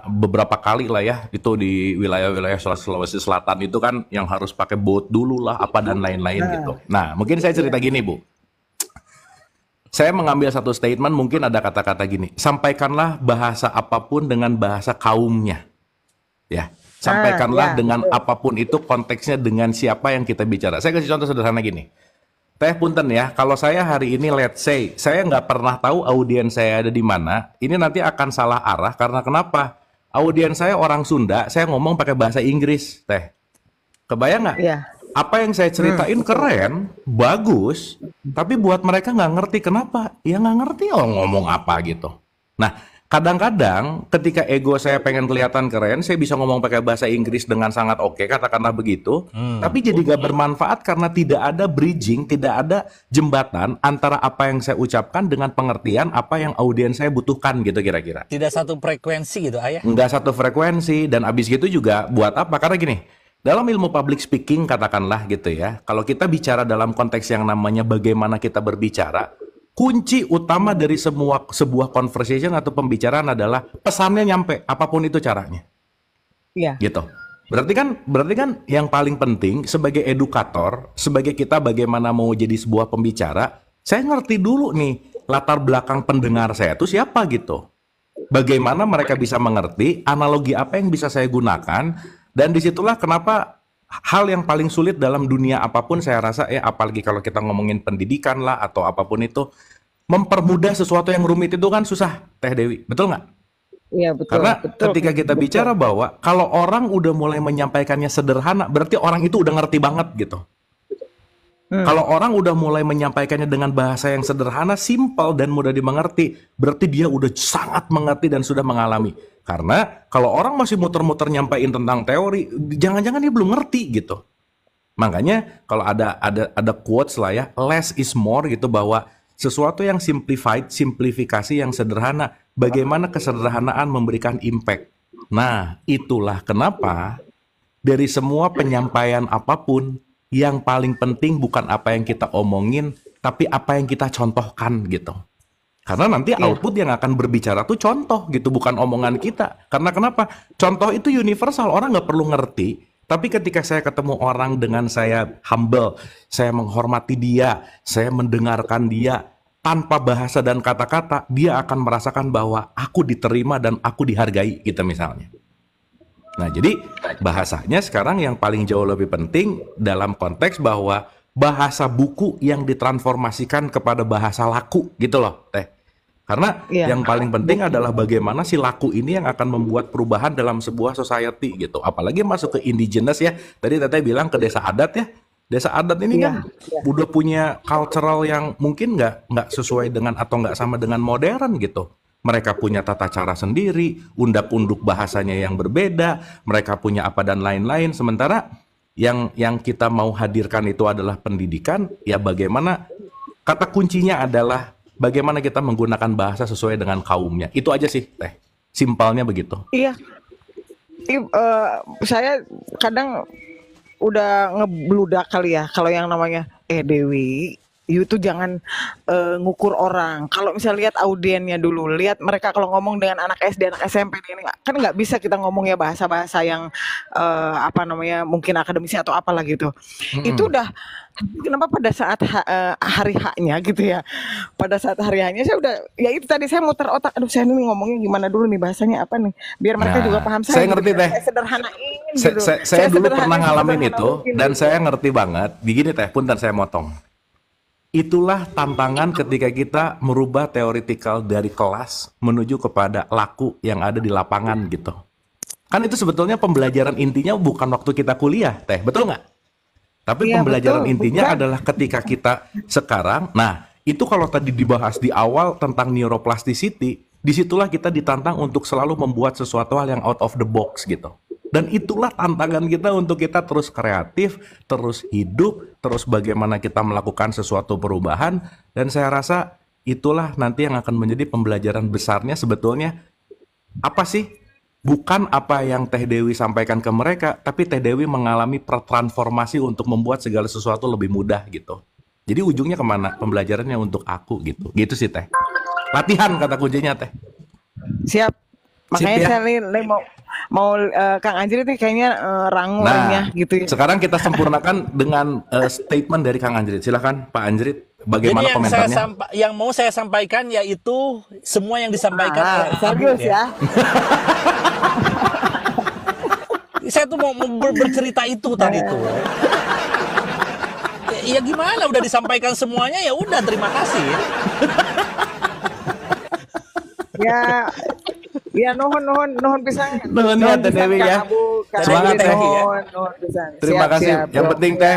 beberapa kali lah ya itu di wilayah-wilayah Sulawesi Selatan itu kan yang harus pakai boat dulu lah apa dan lain-lain gitu. Nah mungkin saya cerita gini Bu. Saya mengambil satu statement, mungkin ada kata-kata gini, sampaikanlah bahasa apapun dengan bahasa kaumnya. Ya, sampaikanlah dengan apapun itu konteksnya dengan siapa yang kita bicara. Saya kasih contoh sederhana gini. Teh punten ya, kalau saya hari ini let's say, saya nggak pernah tahu audiens saya ada di mana, ini nanti akan salah arah karena kenapa? Audiens saya orang Sunda, saya ngomong pakai bahasa Inggris, Teh. Kebayang nggak? Iya. Apa yang saya ceritain keren, bagus, tapi buat mereka nggak ngerti kenapa? Ya nggak ngerti ngomong apa gitu. Nah, kadang-kadang ketika ego saya pengen kelihatan keren, saya bisa ngomong pakai bahasa Inggris dengan sangat oke, katakanlah begitu. Tapi jadi nggak bermanfaat karena tidak ada bridging, tidak ada jembatan antara apa yang saya ucapkan dengan pengertian apa yang audiens saya butuhkan gitu kira-kira. Tidak satu frekuensi gitu, Ayah. Nggak satu frekuensi, dan abis gitu juga buat apa? Karena gini, dalam ilmu public speaking katakanlah gitu ya, kalau kita bicara dalam konteks yang namanya bagaimana kita berbicara, kunci utama dari sebuah conversation atau pembicaraan adalah pesannya nyampe, apapun itu caranya. Iya. Gitu. Berarti kan yang paling penting sebagai edukator, sebagai kita bagaimana mau jadi sebuah pembicara, saya ngerti dulu nih latar belakang pendengar saya itu siapa gitu. Bagaimana mereka bisa mengerti, analogi apa yang bisa saya gunakan, dan disitulah kenapa hal yang paling sulit dalam dunia apapun saya rasa ya, apalagi kalau kita ngomongin pendidikan lah atau apapun itu, mempermudah sesuatu yang rumit itu kan susah, Teh Dewi, betul nggak? Iya, betul. Karena betul, ketika kita betul. bicara bahwa kalau orang udah mulai menyampaikannya sederhana, berarti orang itu udah ngerti banget gitu. Kalau orang udah mulai menyampaikannya dengan bahasa yang sederhana, simple dan mudah dimengerti, berarti dia udah sangat mengerti dan sudah mengalami. Karena kalau orang masih muter-muter nyampein tentang teori, jangan-jangan dia belum ngerti gitu. Makanya kalau ada quotes lah ya, less is more gitu, bahwa sesuatu yang simplified, simplifikasi yang sederhana, bagaimana kesederhanaan memberikan impact. Nah, itulah kenapa dari semua penyampaian apapun, yang paling penting bukan apa yang kita omongin, tapi apa yang kita contohkan gitu. Karena nanti output yang akan berbicara tuh contoh gitu, bukan omongan kita. Karena kenapa? Contoh itu universal, orang nggak perlu ngerti. Tapi ketika saya ketemu orang dengan saya humble, saya menghormati dia, saya mendengarkan dia, tanpa bahasa dan kata-kata, dia akan merasakan bahwa aku diterima dan aku dihargai gitu misalnya. Nah, jadi bahasanya sekarang yang paling jauh lebih penting dalam konteks bahwa bahasa buku yang ditransformasikan kepada bahasa laku gitu loh, Teh. Karena yang paling penting adalah bagaimana si laku ini yang akan membuat perubahan dalam sebuah society gitu. Apalagi masuk ke indigenous ya. Tadi Teteh bilang ke desa adat ya. Desa adat ini kan udah punya cultural yang mungkin nggak sesuai dengan atau nggak sama dengan modern gitu. Mereka punya tata cara sendiri, undak-unduk bahasanya yang berbeda, mereka punya apa dan lain-lain. Sementara yang kita mau hadirkan itu adalah pendidikan, ya bagaimana, kata kuncinya adalah bagaimana kita menggunakan bahasa sesuai dengan kaumnya. Itu aja sih, Teh. Simpelnya begitu. Iya. Saya kadang udah ngebludak kali ya kalau yang namanya Dewi, you tuh jangan ngukur orang. Kalau misalnya lihat audiennya dulu, lihat mereka kalau ngomong dengan anak SD, anak SMP ini kan nggak bisa kita ngomong ya bahasa-bahasa yang apa namanya mungkin akademisi atau apalah gitu. Itu udah kenapa pada saat hari H-nya gitu ya. Pada saat hari H-nya saya udah ya itu tadi saya muter otak, aduh saya ini ngomongnya gimana dulu nih, bahasanya apa nih biar mereka juga paham saya ngerti gitu. Teh. Saya sederhanain gitu. Saya dulu pernah ngalamin itu dan saya ngerti banget. Begini Teh, punten saya motong. Itulah tantangan ketika kita merubah theoretical dari kelas menuju kepada laku yang ada di lapangan gitu. Kan itu sebetulnya pembelajaran intinya bukan waktu kita kuliah, Teh, betul nggak? Tapi pembelajaran intinya adalah ketika kita sekarang. Nah, itu kalau tadi dibahas di awal tentang neuroplasticity, disitulah kita ditantang untuk selalu membuat sesuatu hal yang out of the box gitu. Dan itulah tantangan kita untuk kita terus kreatif, terus hidup, terus bagaimana kita melakukan sesuatu perubahan. Dan saya rasa itulah nanti yang akan menjadi pembelajaran besarnya sebetulnya. Apa sih? Bukan apa yang Teh Dewi sampaikan ke mereka, tapi Teh Dewi mengalami transformasi untuk membuat segala sesuatu lebih mudah gitu. Jadi ujungnya kemana? Pembelajarannya untuk aku gitu. Gitu sih Teh. Latihan kata kuncinya Teh. Siap. Makanya ya. saya nih mau Kang Anjrit nih kayaknya rangunya gitu ya. Sekarang kita sempurnakan dengan statement dari Kang Anjrit. Silakan Pak Anjrit, bagaimana Jadi komentarnya? yang mau saya sampaikan yaitu semua yang disampaikan oleh serius ya. Saya tuh mau bercerita itu tadi tuh. ya gimana, udah disampaikan semuanya, ya udah, terima kasih. Ya nuhun pisan. Nuhun ya Teh Dewi ya. Semangat Teh. Nuhun pisan. Terima kasih. Yang penting Teh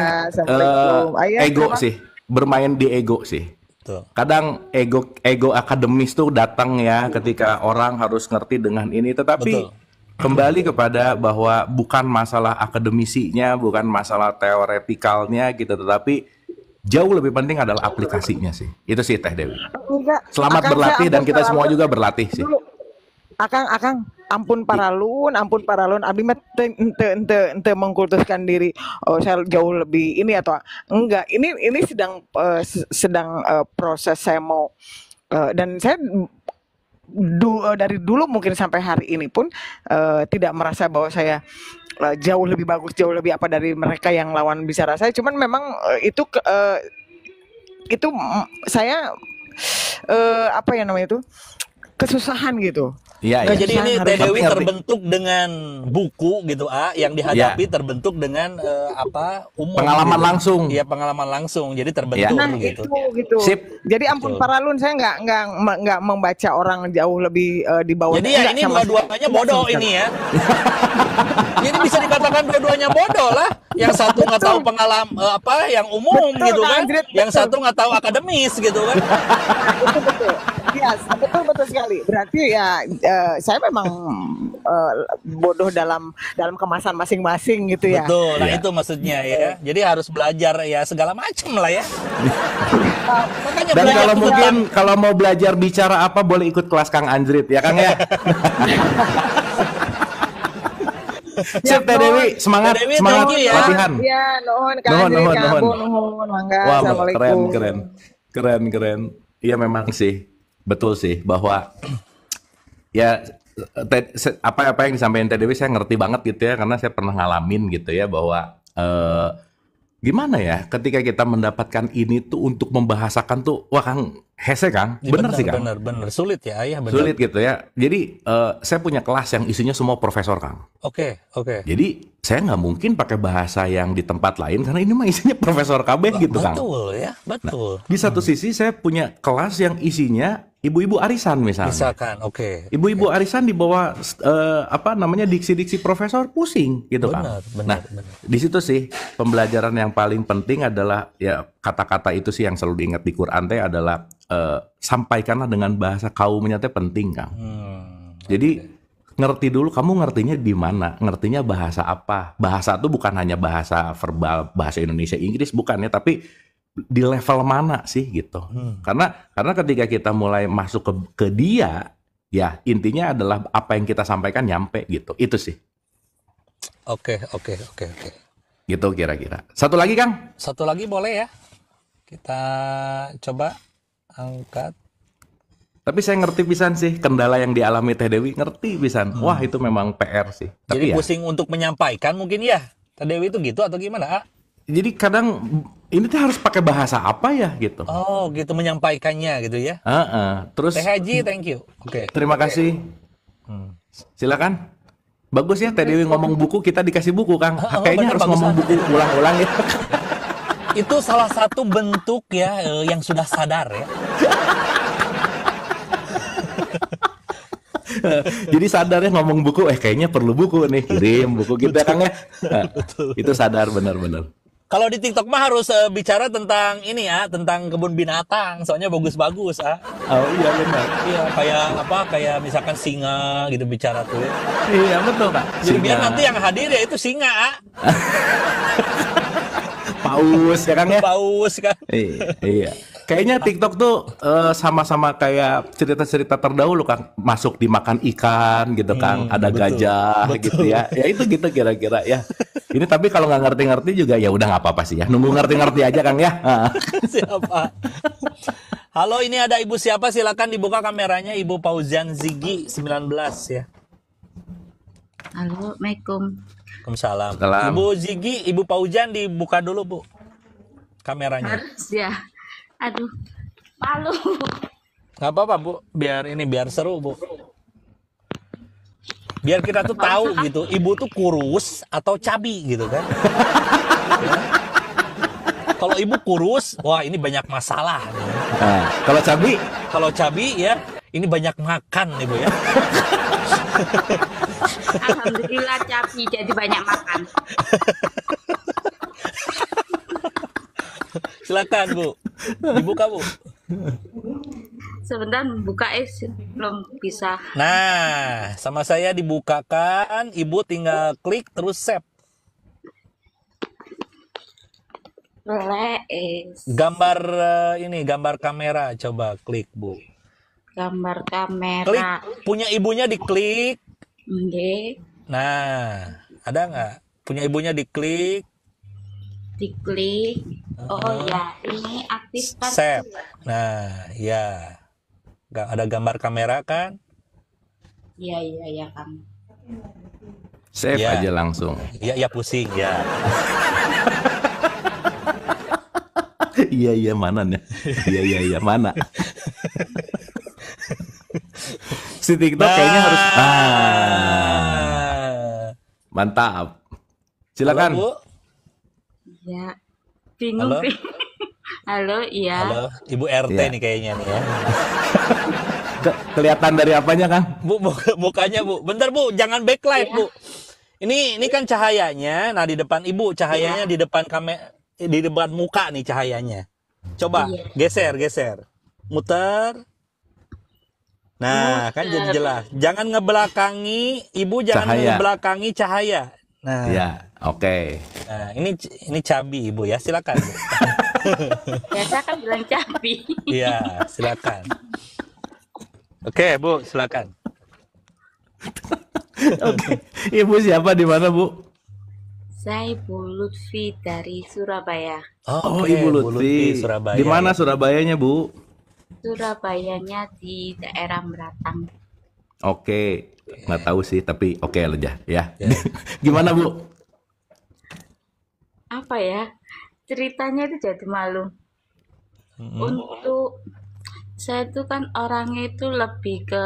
ego terima- sih, bermain di ego sih. Tuh. Kadang ego akademis tuh datang ya ketika orang harus ngerti dengan ini, tetapi Betul. kembali kepada bahwa bukan masalah akademisinya, bukan masalah teoretikalnya gitu, tetapi jauh lebih penting adalah aplikasinya sih. Itu sih Teh Dewi. Enggak. Selamat Akang, berlatih saya dan kita ampun semua paralun juga berlatih sih. dulu. Akang, ampun paralun. Abdi mah ente mengkultuskan diri. Oh, saya jauh lebih ini atau enggak. Ini sedang proses saya mau dan saya dari dulu mungkin sampai hari ini pun tidak merasa bahwa saya jauh lebih bagus, jauh lebih apa dari mereka yang lawan bicara saya. Cuman memang saya apa ya namanya itu kesusahan gitu. Iya, Nah, iya. jadi ini Harus Teh Dewi ngerti. terbentuk dengan buku gitu, yang dihadapi Iya. terbentuk dengan umum. Pengalaman gitu. langsung. Iya, pengalaman langsung. Jadi terbentuk Nah gitu. itu gitu. Sip. Jadi ampun Betul. paralun saya nggak membaca orang jauh lebih di bawah. Jadi ya Enggak, ini sama dua-duanya sekali. bodoh ini ya. Jadi bisa dikatakan dua-duanya bodoh lah. Yang satu nggak tahu pengalaman yang umum Betul, gitu Kak kan. Andret, Yang betul. satu nggak tahu akademis gitu kan. Itu betul. Iya, betul sekali. Berarti ya saya memang bodoh dalam kemasan masing-masing gitu ya. Betul. Nah, Iya. itu maksudnya ya. Jadi harus belajar ya segala macam lah ya. Makanya Dan belajar kalau tuh mungkin tentang- kalau mau belajar bicara apa boleh ikut kelas Kang Anjrit ya Kang ya. Sip Teh Dewi, semangat Teh Dewi, semangat thank you ya. latihan. Iya, nuhun Kak Nuhun, Andri, nuhun, Kak nuhun. Abu, nuhun, mangga. Wah, Assalamualaikum. keren. Iya memang sih, betul sih bahwa ya apa yang disampaikan Teh Dewi saya ngerti banget gitu ya karena saya pernah ngalamin gitu ya bahwa gimana ya ketika kita mendapatkan ini tuh untuk membahasakan tuh wah Kang hese Kang, Ya, bener sih Kang. bener sulit ya, bener. Sulit gitu ya. Jadi saya punya kelas yang isinya semua profesor Kang. Oke. Jadi saya nggak mungkin pakai bahasa yang di tempat lain karena ini mah isinya profesor KB gitu Kang. Betul ya, betul. Di satu sisi saya punya kelas yang isinya ibu-ibu arisan misalnya. Misalkan, oke. Ibu-ibu arisan di bawah diksi-diksi profesor pusing gitu Kang. Benar. Di situ sih pembelajaran yang paling penting adalah ya kata-kata itu sih yang selalu diingat di Quran teh adalah sampaikanlah dengan bahasa kaumnya teh penting Kang. Jadi ngerti dulu kamu ngertinya di mana, ngertinya bahasa apa. Bahasa itu bukan hanya bahasa verbal, bahasa Indonesia, Inggris bukan ya, tapi di level mana sih gitu. Karena ketika kita mulai masuk ke dia, ya intinya adalah apa yang kita sampaikan nyampe gitu. Itu sih. Oke. Gitu kira-kira. Satu lagi Kang. Satu lagi boleh ya? Kita coba angkat. Tapi saya ngerti pisan sih kendala yang dialami Teh Dewi, ngerti pisan. Wah, itu memang PR sih. Jadi Tapi ya, pusing untuk menyampaikan mungkin ya. Teh Dewi itu gitu atau gimana? jadi kadang ini tuh harus pakai bahasa apa ya gitu. Oh, gitu menyampaikannya gitu ya. Terus Teh Haji, thank you. Oke. terima kasih. Silakan. Bagus ya Teh Dewi ngomong buku, kita dikasih buku Kang. Kayaknya bener, harus bagus ngomong banget. buku ulang-ulang ya. Itu salah satu bentuk ya yang sudah sadar ya. Jadi sadarnya ngomong buku, kayaknya perlu buku nih, kirim buku kita Kang ya. Nah, itu sadar benar-benar. Kalau di TikTok mah harus bicara tentang ini ya, tentang kebun binatang, soalnya bagus-bagus Oh iya benar. Iya, kayak misalkan singa gitu bicara tuh. Ya. Iya betul Kak. Jadi biar Singa, nanti yang hadir ya itu singa, paus ya Kang ya. paus kan. Iya. Kayaknya TikTok tuh sama-sama kayak cerita-cerita terdahulu Kang, masuk dimakan ikan gitu Kang, ada betul, gajah gitu ya. Ya itu gitu kira-kira ya. Ini tapi kalau nggak ngerti-ngerti juga ya udah nggak apa-apa sih ya. Nunggu ngerti-ngerti aja Kang ya. Siapa? Halo, ini ada ibu siapa? Silakan dibuka kameranya, Ibu Pauzian Ziggy 19 ya. Halo, Assalamualaikum. Waalaikumsalam. Salam. Ibu Ziggy, Ibu Pauzian dibuka dulu Bu kameranya. Harus ya. Aduh, malu. Nggak apa-apa Bu, biar seru Bu. Biar kita tuh tahu gitu, ibu tuh kurus atau cabi gitu kan. Kalau ibu kurus, wah ini banyak masalah. Nah, kalau cabi, Kalau cabi ya, ini banyak makan ibu ya. Alhamdulillah cabi jadi banyak makan. Silakan bu, dibuka bu. Sebentar buka belum bisa. Nah, sama saya dibukakan, ibu tinggal klik terus save. Gambar ini, gambar kamera, coba klik bu. Gambar Klik, kamera. punya ibunya diklik. Nggih, Nah, ada nggak? Punya ibunya diklik, diklik. Oh ya, ini aktifkan. save. Nah, ya. Ada gambar kamera kan? Iya, Kang. save Ya. aja langsung. Ya pusing ya. Iya mana nih? Iya mana? Si TikTok kayaknya harus mantap. Silakan. Halo, Bu. Ya, bingung Halo? sih. Halo, iya. Halo, Ibu RT Iya. nih kayaknya nih ya. Kelihatan dari apanya, Kang? Bu, mukanya Bu. Bentar Bu, jangan backlight Bu. Ini kan cahayanya. Nah di depan Ibu cahayanya di depan di depan muka nih cahayanya. Coba Iya. geser, muter. Nah kan jadi jelas. Jangan ngebelakangi Ibu, jangan Cahaya. ngebelakangi cahaya. Nah, Ya, oke. nah ini cabi Ibu ya, silakan. Bu. Biasa kan bilang cabi. Iya, silakan. Oke Bu, silakan. Oke. Ibu siapa di mana, Bu? Saya Ibu Lutfi dari Surabaya. Oh, Oke, Ibu Bu Lutfi. Surabaya. Di mana ya. Surabayanya, Bu? Surabayanya di daerah Meratang. Oke. Nggak tahu sih, tapi oke aja ya. Gimana, Bu? Apa ya? Ceritanya itu jadi malu. Untuk saya itu kan orangnya itu lebih ke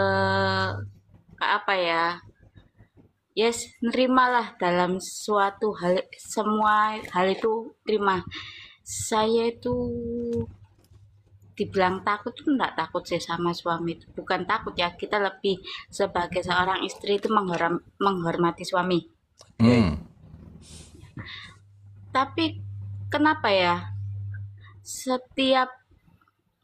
apa ya? Yes, nerimalah dalam suatu hal, semua hal itu terima. Saya itu dibilang takut tuh enggak takut sih sama suami itu. Bukan takut ya, kita lebih sebagai seorang istri itu menghormati suami. Tapi kenapa ya? Setiap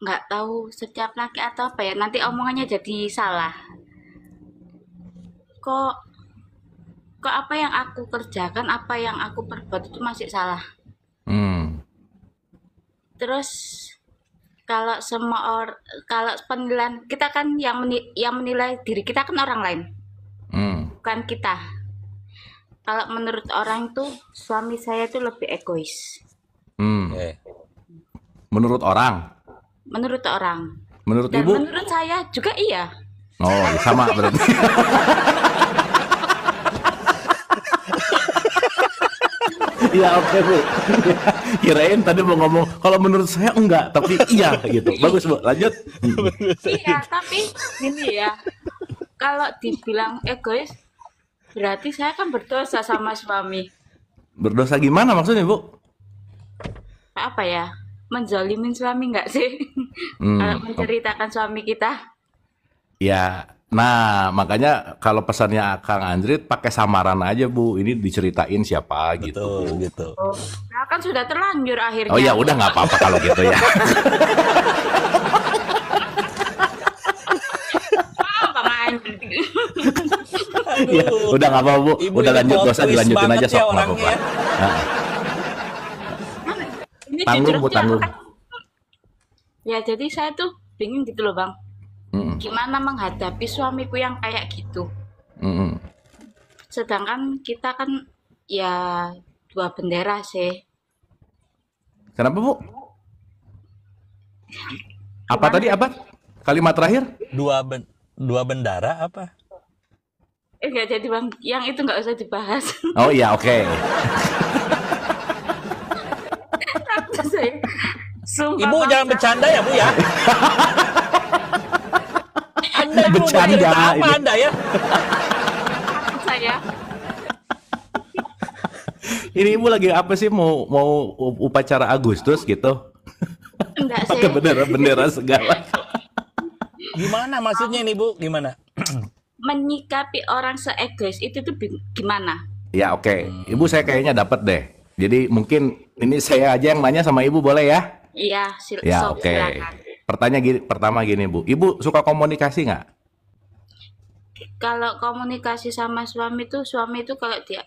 nggak tahu setiap laki atau apa ya, nanti omongannya jadi salah. Kok apa yang aku kerjakan, apa yang aku perbuat itu masih salah. Terus kalau kalau penilaian kita kan yang menilai diri kita kan orang lain, bukan kita. Kalau menurut orang itu suami saya itu lebih egois. Oke. Menurut orang. Menurut orang. Menurut Dan Ibu? menurut saya juga iya. Oh, sama berarti. Iya, oke, Bu. Kirain tadi mau ngomong kalau menurut saya enggak, tapi iya gitu. Bagus, Bu. Lanjut. Iya, tapi gini ya. Kalau dibilang egois, berarti saya kan berdosa sama suami. Berdosa gimana maksudnya, Bu? Apa ya? Menzalimin suami nggak sih? Kalau menceritakan suami kita. Ya, nah makanya kalau pesannya Kang Anjrit pakai samaran aja, Bu. Ini diceritain siapa gitu. Betul, gitu. Oh, nah kan sudah terlanjur akhirnya. Oh ya, udah nggak apa-apa kalau gitu ya. Bang Andri. Ya, udah nggak apa-apa, Bu. Ibu Udah ini lanjut, plot gak usah twist dilanjutin banget aja, ya sok nggak orangnya apa-apa. ya. Nah, Ini tanggung, jujur Bu, aja, tanggung. kan. Ya jadi saya tuh bingung gitu loh Bang. Gimana menghadapi suamiku yang kayak gitu. Sedangkan kita kan ya dua bendera sih. Kenapa, Bu? Apa tadi, apa? Kalimat terakhir? Dua bendara apa? Enggak jadi Bang, yang itu nggak usah dibahas. Oh iya, oke. Saya, sumpah, Ibu Bang, jangan bercanda ya Bu ya. Anda itu Bercanda cerita apa ini. Anda ya? takut saya. Ini ibu lagi apa sih, mau upacara Agustus gitu? Enggak sih. Pakai bendera segala. Gimana maksudnya nih Bu? Gimana? Menyikapi orang seegois itu tuh gimana? Ya oke. Ibu saya kayaknya dapat deh. Jadi mungkin ini saya aja yang nanya sama ibu, boleh ya? Iya, Ya oke. silakan. Pertama gini Bu, ibu suka komunikasi nggak? Kalau komunikasi sama suami itu kalau dia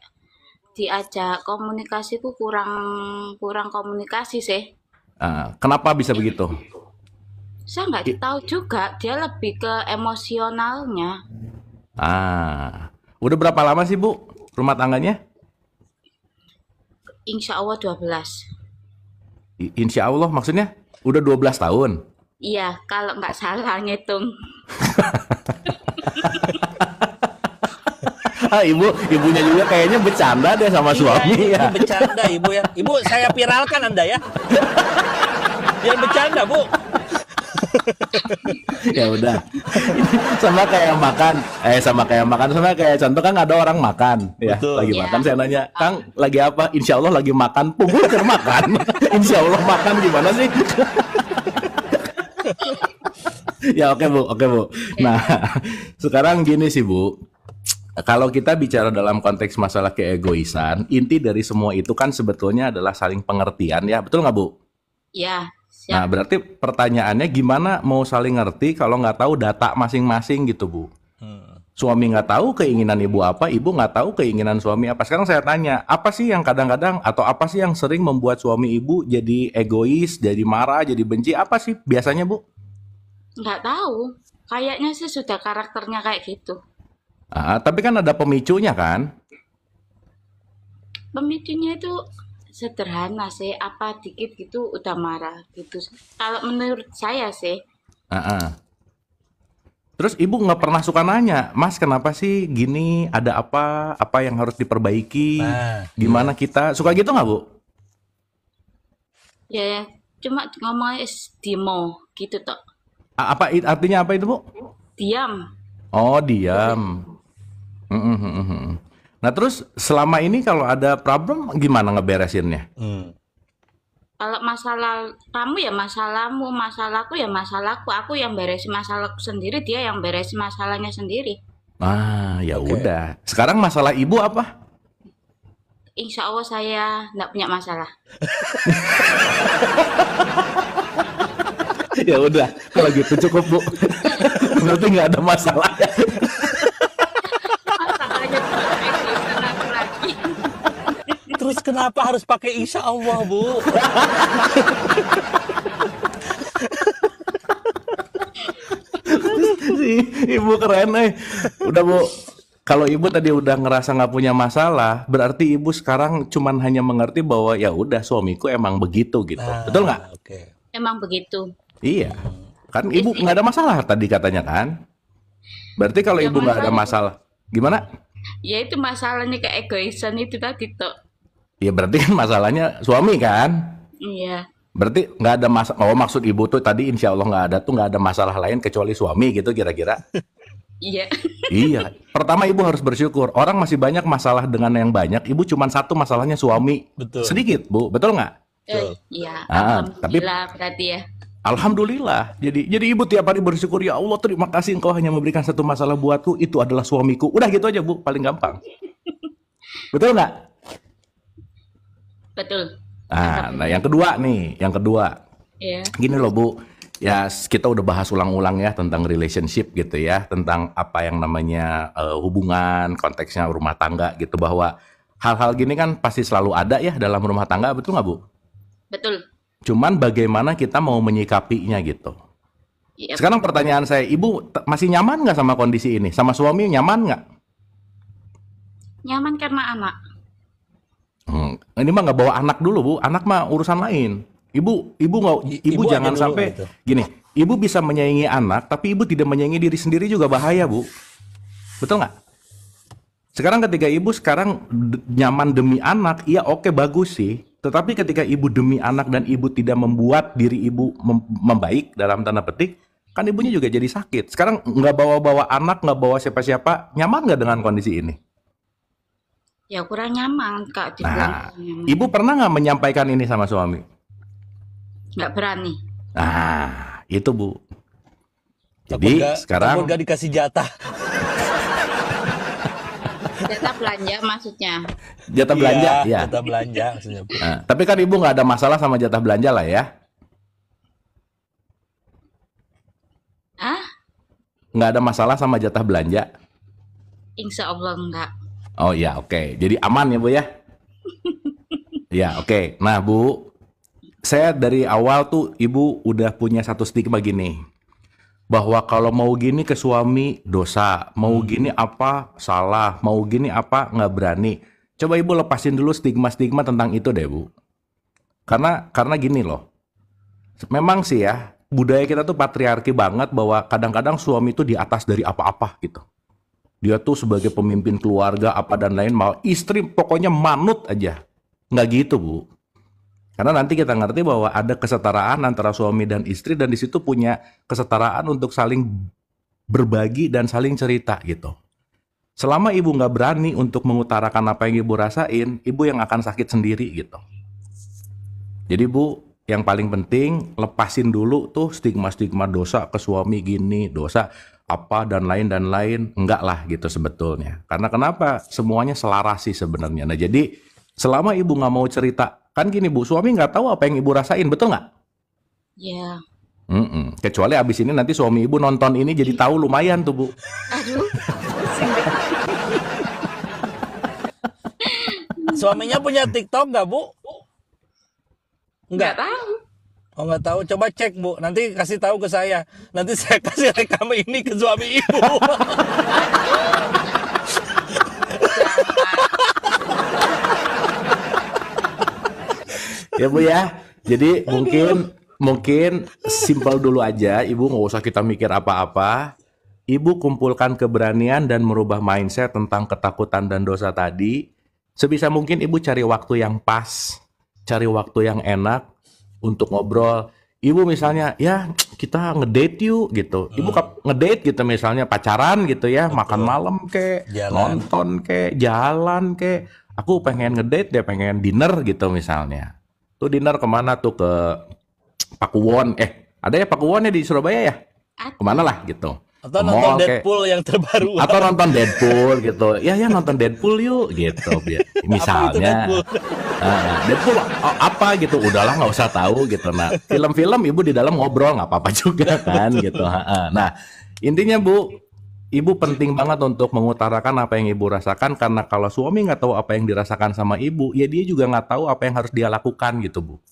diajak komunikasi tuh kurang komunikasi sih. Kenapa bisa begitu? Saya nggak tahu juga, dia lebih ke emosionalnya. Udah berapa lama sih Bu rumah tangganya? Insya Allah 12. Insya Allah maksudnya udah 12 tahun. Iya, kalau nggak salah ngitung. Ibunya juga kayaknya bercanda deh sama suami ya. Ini bercanda Ibu ya. Ibu, saya viralkan Anda ya. Jangan bercanda Bu. Ya udah. Sama kayak makan. Sama kayak contoh kan ada orang makan ya. Betul. Lagi Iya. makan saya nanya, "Kang, lagi apa?" Insya Allah lagi makan. Punggung makan. Insya Allah makan gimana sih? Ya oke Bu. Nah, sekarang gini sih Bu. Kalau kita bicara dalam konteks masalah keegoisan, inti dari semua itu kan sebetulnya adalah saling pengertian ya, betul nggak Bu? Ya, Nah, siap. berarti pertanyaannya gimana mau saling ngerti kalau nggak tahu data masing-masing gitu Bu? Suami nggak tahu keinginan ibu apa, ibu nggak tahu keinginan suami apa. Sekarang saya tanya, apa sih yang kadang-kadang atau apa sih yang sering membuat suami ibu jadi egois, jadi marah, jadi benci? Apa sih biasanya Bu? Nggak tahu. Kayaknya sih sudah karakternya kayak gitu. Tapi kan ada pemicunya kan? Pemicunya itu sederhana sih, apa dikit gitu udah marah gitu. Kalau menurut saya sih, Terus ibu nggak pernah suka nanya, Mas kenapa sih gini, ada apa yang harus diperbaiki, Nah, gimana kita, suka gitu nggak Bu? ya cuma ngomongnya demo gitu toh. Artinya apa itu Bu? Diam. Oh diam. Nah terus selama ini kalau ada problem gimana ngeberesinnya? Kalau masalah kamu ya masalahmu, masalahku ya masalahku. Aku yang beresin masalahku sendiri, dia yang beresin masalahnya sendiri. Ya udah. Sekarang masalah ibu apa? Insya Allah saya nggak punya masalah. Ya udah, kalau gitu cukup Bu. Berarti nggak ada masalah. Masalahnya cuma egoisan aku lagi. terus kenapa harus pakai insya Allah Bu? Ibu keren Udah Bu. Kalau ibu tadi udah ngerasa nggak punya masalah, berarti ibu sekarang cuman hanya mengerti bahwa ya udah suamiku emang begitu gitu. Betul nggak? Oke. Emang begitu. Iya. Kan ibu nggak ada masalah tadi katanya kan? Berarti kalau Ya, ibu nggak ada masalah, gimana? Ya itu masalahnya keegoisan itu tadi toh. Ya berarti kan masalahnya suami kan? Iya. Berarti nggak ada masalah. Oh maksud ibu tuh tadi insya Allah nggak ada tuh, nggak ada masalah lain kecuali suami gitu kira-kira? Iya. Iya. Pertama ibu harus bersyukur. Orang masih banyak masalah dengan yang banyak. Ibu cuma satu masalahnya suami. Betul. Sedikit Bu, betul nggak? Iya. Tapi Alhamdulillah berarti ya. Alhamdulillah. Jadi ibu tiap hari bersyukur, ya Allah terima kasih engkau hanya memberikan satu masalah buatku, itu adalah suamiku. Udah gitu aja Bu, paling gampang. Betul nggak? Betul. Nah yang kedua nih, Iya. gini loh Bu. Ya kita udah bahas ulang-ulang ya tentang relationship gitu ya, tentang apa yang namanya hubungan, konteksnya rumah tangga gitu, bahwa hal-hal gini kan pasti selalu ada ya dalam rumah tangga, betul nggak Bu? Betul. Cuman bagaimana kita mau menyikapinya gitu. Iya. Sekarang pertanyaan saya, Ibu masih nyaman nggak sama kondisi ini? Sama suami nyaman nggak? Nyaman karena anak. Ini mah nggak bawa anak dulu Bu, anak mah urusan lain. Ibu nggak, ibu Ibu jangan aja dulu sampai gitu. gini. Ibu bisa menyaingi anak, tapi ibu tidak menyaingi diri sendiri juga bahaya Bu. Betul nggak? Sekarang ketika ibu nyaman demi anak, iya oke bagus sih. Tetapi ketika ibu demi anak dan ibu tidak membuat diri ibu membaik dalam tanda petik, kan ibunya juga jadi sakit. Sekarang nggak bawa-bawa anak, nggak bawa siapa-siapa, nyaman nggak dengan kondisi ini? Ya kurang nyaman Kak, Nah, dibilang nyaman. ibu pernah nggak menyampaikan ini sama suami? Nggak berani. Nah, itu Bu. Takut Jadi takut sekarang gak dikasih jatah. Jatah belanja maksudnya. jatah belanja, Iya, ya. jatah belanja maksudnya, Bu. Nah, tapi kan ibu nggak ada masalah sama jatah belanja lah ya? Ah, Nggak ada masalah sama jatah belanja? insya Allah enggak. Oh ya, oke. Jadi aman ya Bu ya? Ya, oke. Nah Bu, saya dari awal tuh ibu udah punya satu stigma gini. Bahwa kalau mau gini ke suami dosa, mau gini apa salah, mau gini apa nggak berani. Coba ibu lepasin dulu stigma-stigma tentang itu deh Bu. Karena gini loh. Memang sih ya, budaya kita tuh patriarki banget bahwa kadang-kadang suami itu di atas dari apa-apa gitu. Dia tuh sebagai pemimpin keluarga apa dan lain, mau istri pokoknya manut aja. Nggak gitu Bu. Karena nanti kita ngerti bahwa ada kesetaraan antara suami dan istri, dan di situ punya kesetaraan untuk saling berbagi dan saling cerita gitu. Selama ibu nggak berani untuk mengutarakan apa yang ibu rasain, ibu yang akan sakit sendiri gitu. Jadi Bu, yang paling penting lepasin dulu tuh stigma-stigma dosa ke suami gini, dosa apa dan lain, enggak lah gitu sebetulnya. Karena kenapa? Semuanya selaras sih sebenarnya. Nah jadi selama ibu nggak mau cerita, kan gini Bu, suami nggak tahu apa yang ibu rasain, betul nggak? Ya. Kecuali abis ini nanti suami ibu nonton ini jadi tahu lumayan tuh Bu. Aduh. Suaminya punya TikTok nggak Bu? Nggak tahu. Oh nggak tahu, coba cek Bu. Nanti kasih tahu ke saya. Nanti saya kasih rekam ini ke suami ibu. Ya Bu ya. Jadi mungkin simpel dulu aja, ibu nggak usah kita mikir apa-apa. Ibu kumpulkan keberanian dan merubah mindset tentang ketakutan dan dosa tadi. Sebisa mungkin ibu cari waktu yang pas, cari waktu yang enak untuk ngobrol. Ibu misalnya, ya kita ngedate yuk gitu. Ibu ngedate gitu misalnya, pacaran gitu ya, makan malam kek, Jalan. nonton kek, jalan kek. Aku pengen ngedate deh, pengen dinner gitu misalnya. Tuh dinner kemana tuh, ke Pakuwon? Ada ya Pakuwon ya di Surabaya ya? Ada. Kemana lah gitu. Atau Ke nonton mall kek. Deadpool yang terbaru. Atau nonton Deadpool gitu. Ya nonton Deadpool yuk gitu. Misalnya. Deadpool? Deadpool apa gitu. Udahlah nggak usah tahu gitu. Nah film-film ibu di dalam ngobrol nggak apa-apa juga kan gitu. Nah intinya Bu, ibu penting banget untuk mengutarakan apa yang ibu rasakan. Karena kalau suami nggak tahu apa yang dirasakan sama ibu, ya dia juga nggak tahu apa yang harus dia lakukan gitu Bu.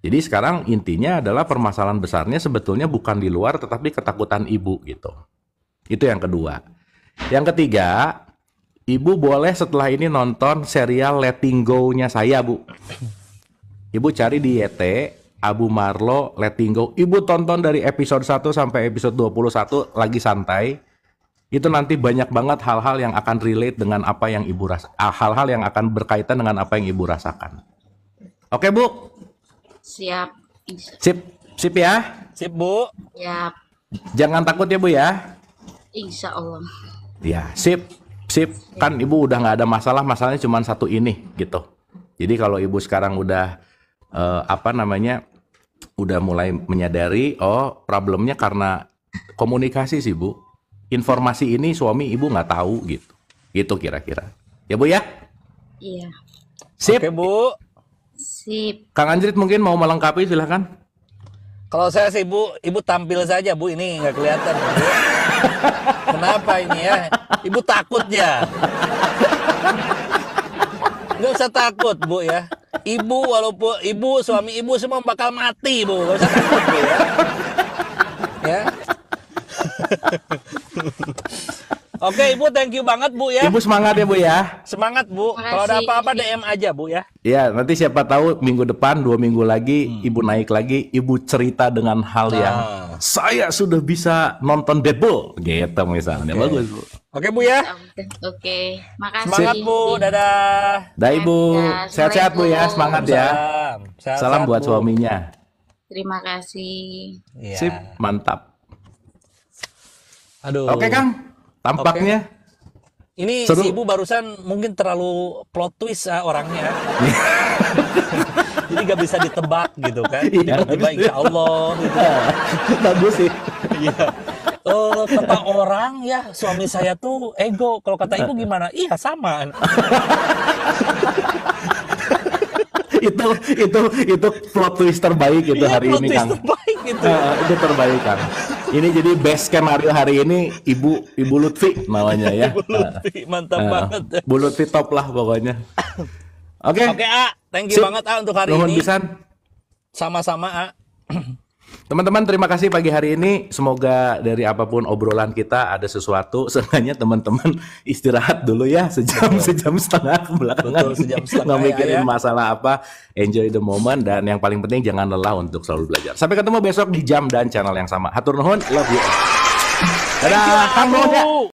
Jadi sekarang intinya adalah permasalahan besarnya sebetulnya bukan di luar, tetapi ketakutan ibu gitu. Itu yang kedua. Yang ketiga, ibu boleh setelah ini nonton serial Letting Go-nya saya Bu. Ibu cari di YT, Abu Marlo, Letting Go. Ibu tonton dari episode 1 sampai episode 21 lagi santai. Itu nanti banyak banget hal-hal yang akan relate dengan apa yang ibu hal-hal yang akan berkaitan dengan apa yang ibu rasakan. Oke Bu? Siap. Sip ya. Sip Bu. Siap. Jangan takut ya Bu ya. Insya Allah. Ya, sip. Kan ibu udah nggak ada masalah, masalahnya cuma satu ini gitu. Jadi kalau ibu sekarang udah udah mulai menyadari, oh problemnya karena komunikasi sih Bu. Informasi ini suami ibu nggak tahu gitu. Gitu kira-kira. Ya Bu ya. Iya. Sip. Oke Bu. Sip. Kang Anjrit mungkin mau melengkapi, silahkan. Kalau saya sih Bu, ibu tampil saja Bu, ini nggak kelihatan. Bu. Kenapa ini ya? Ibu takut ya? Nggak usah takut Bu ya. Ibu walaupun suami ibu semua bakal mati Bu, nggak usah takut Bu ya. Ya. Oke Ibu, thank you banget Bu ya. Ibu semangat ya Bu ya. Semangat Bu. Makasih. Kalau ada apa-apa DM aja Bu ya. Ya, nanti siapa tahu minggu depan, 2 minggu lagi, ibu naik lagi, ibu cerita dengan hal yang saya sudah bisa nonton Deadpool, gitu misalnya. Bagus Bu. Oke Bu ya. Oke. Makasih. Semangat Bu. Dadah. Dah Ibu, Ya, sehat-sehat Bu ya, semangat ya. Salam. Sehat-sehat, Salam buat Bu. suaminya. Terima kasih. Iya. Sip, mantap. Aduh. Oke Kang, tampaknya Ini Seru. si ibu barusan mungkin terlalu plot twist orangnya. Jadi gak bisa ditebak gitu kan. Iya, Tiba-tiba habis insya Allah gitu. Bagus sih. Iya. Kata orang ya suami saya tuh ego. Kalau kata ibu gimana? Iya sama. itu plot twist terbaik itu Iya, hari plot ini twist Kang. terbaik gitu. Itu terbaik Kang. Ini jadi best camp Mario hari ini Ibu Lutfi namanya ya. Ibu Lutfi, mantap banget. Bu Lutfi top lah pokoknya. Oke. Oke A, thank you Sip. banget A untuk hari Nuhun ini. pisan. Sama-sama A. Teman-teman terima kasih pagi hari ini. Semoga dari apapun obrolan kita ada sesuatu. Seenggaknya teman-teman istirahat dulu ya sejam setengah belakangan. Betul, sejam setengah Nggak mikirin ya. masalah apa. Enjoy the moment dan yang paling penting jangan lelah untuk selalu belajar. Sampai ketemu besok di jam dan channel yang sama. Hatur nuhun, love you. Dadah, Kang Nuhun ya.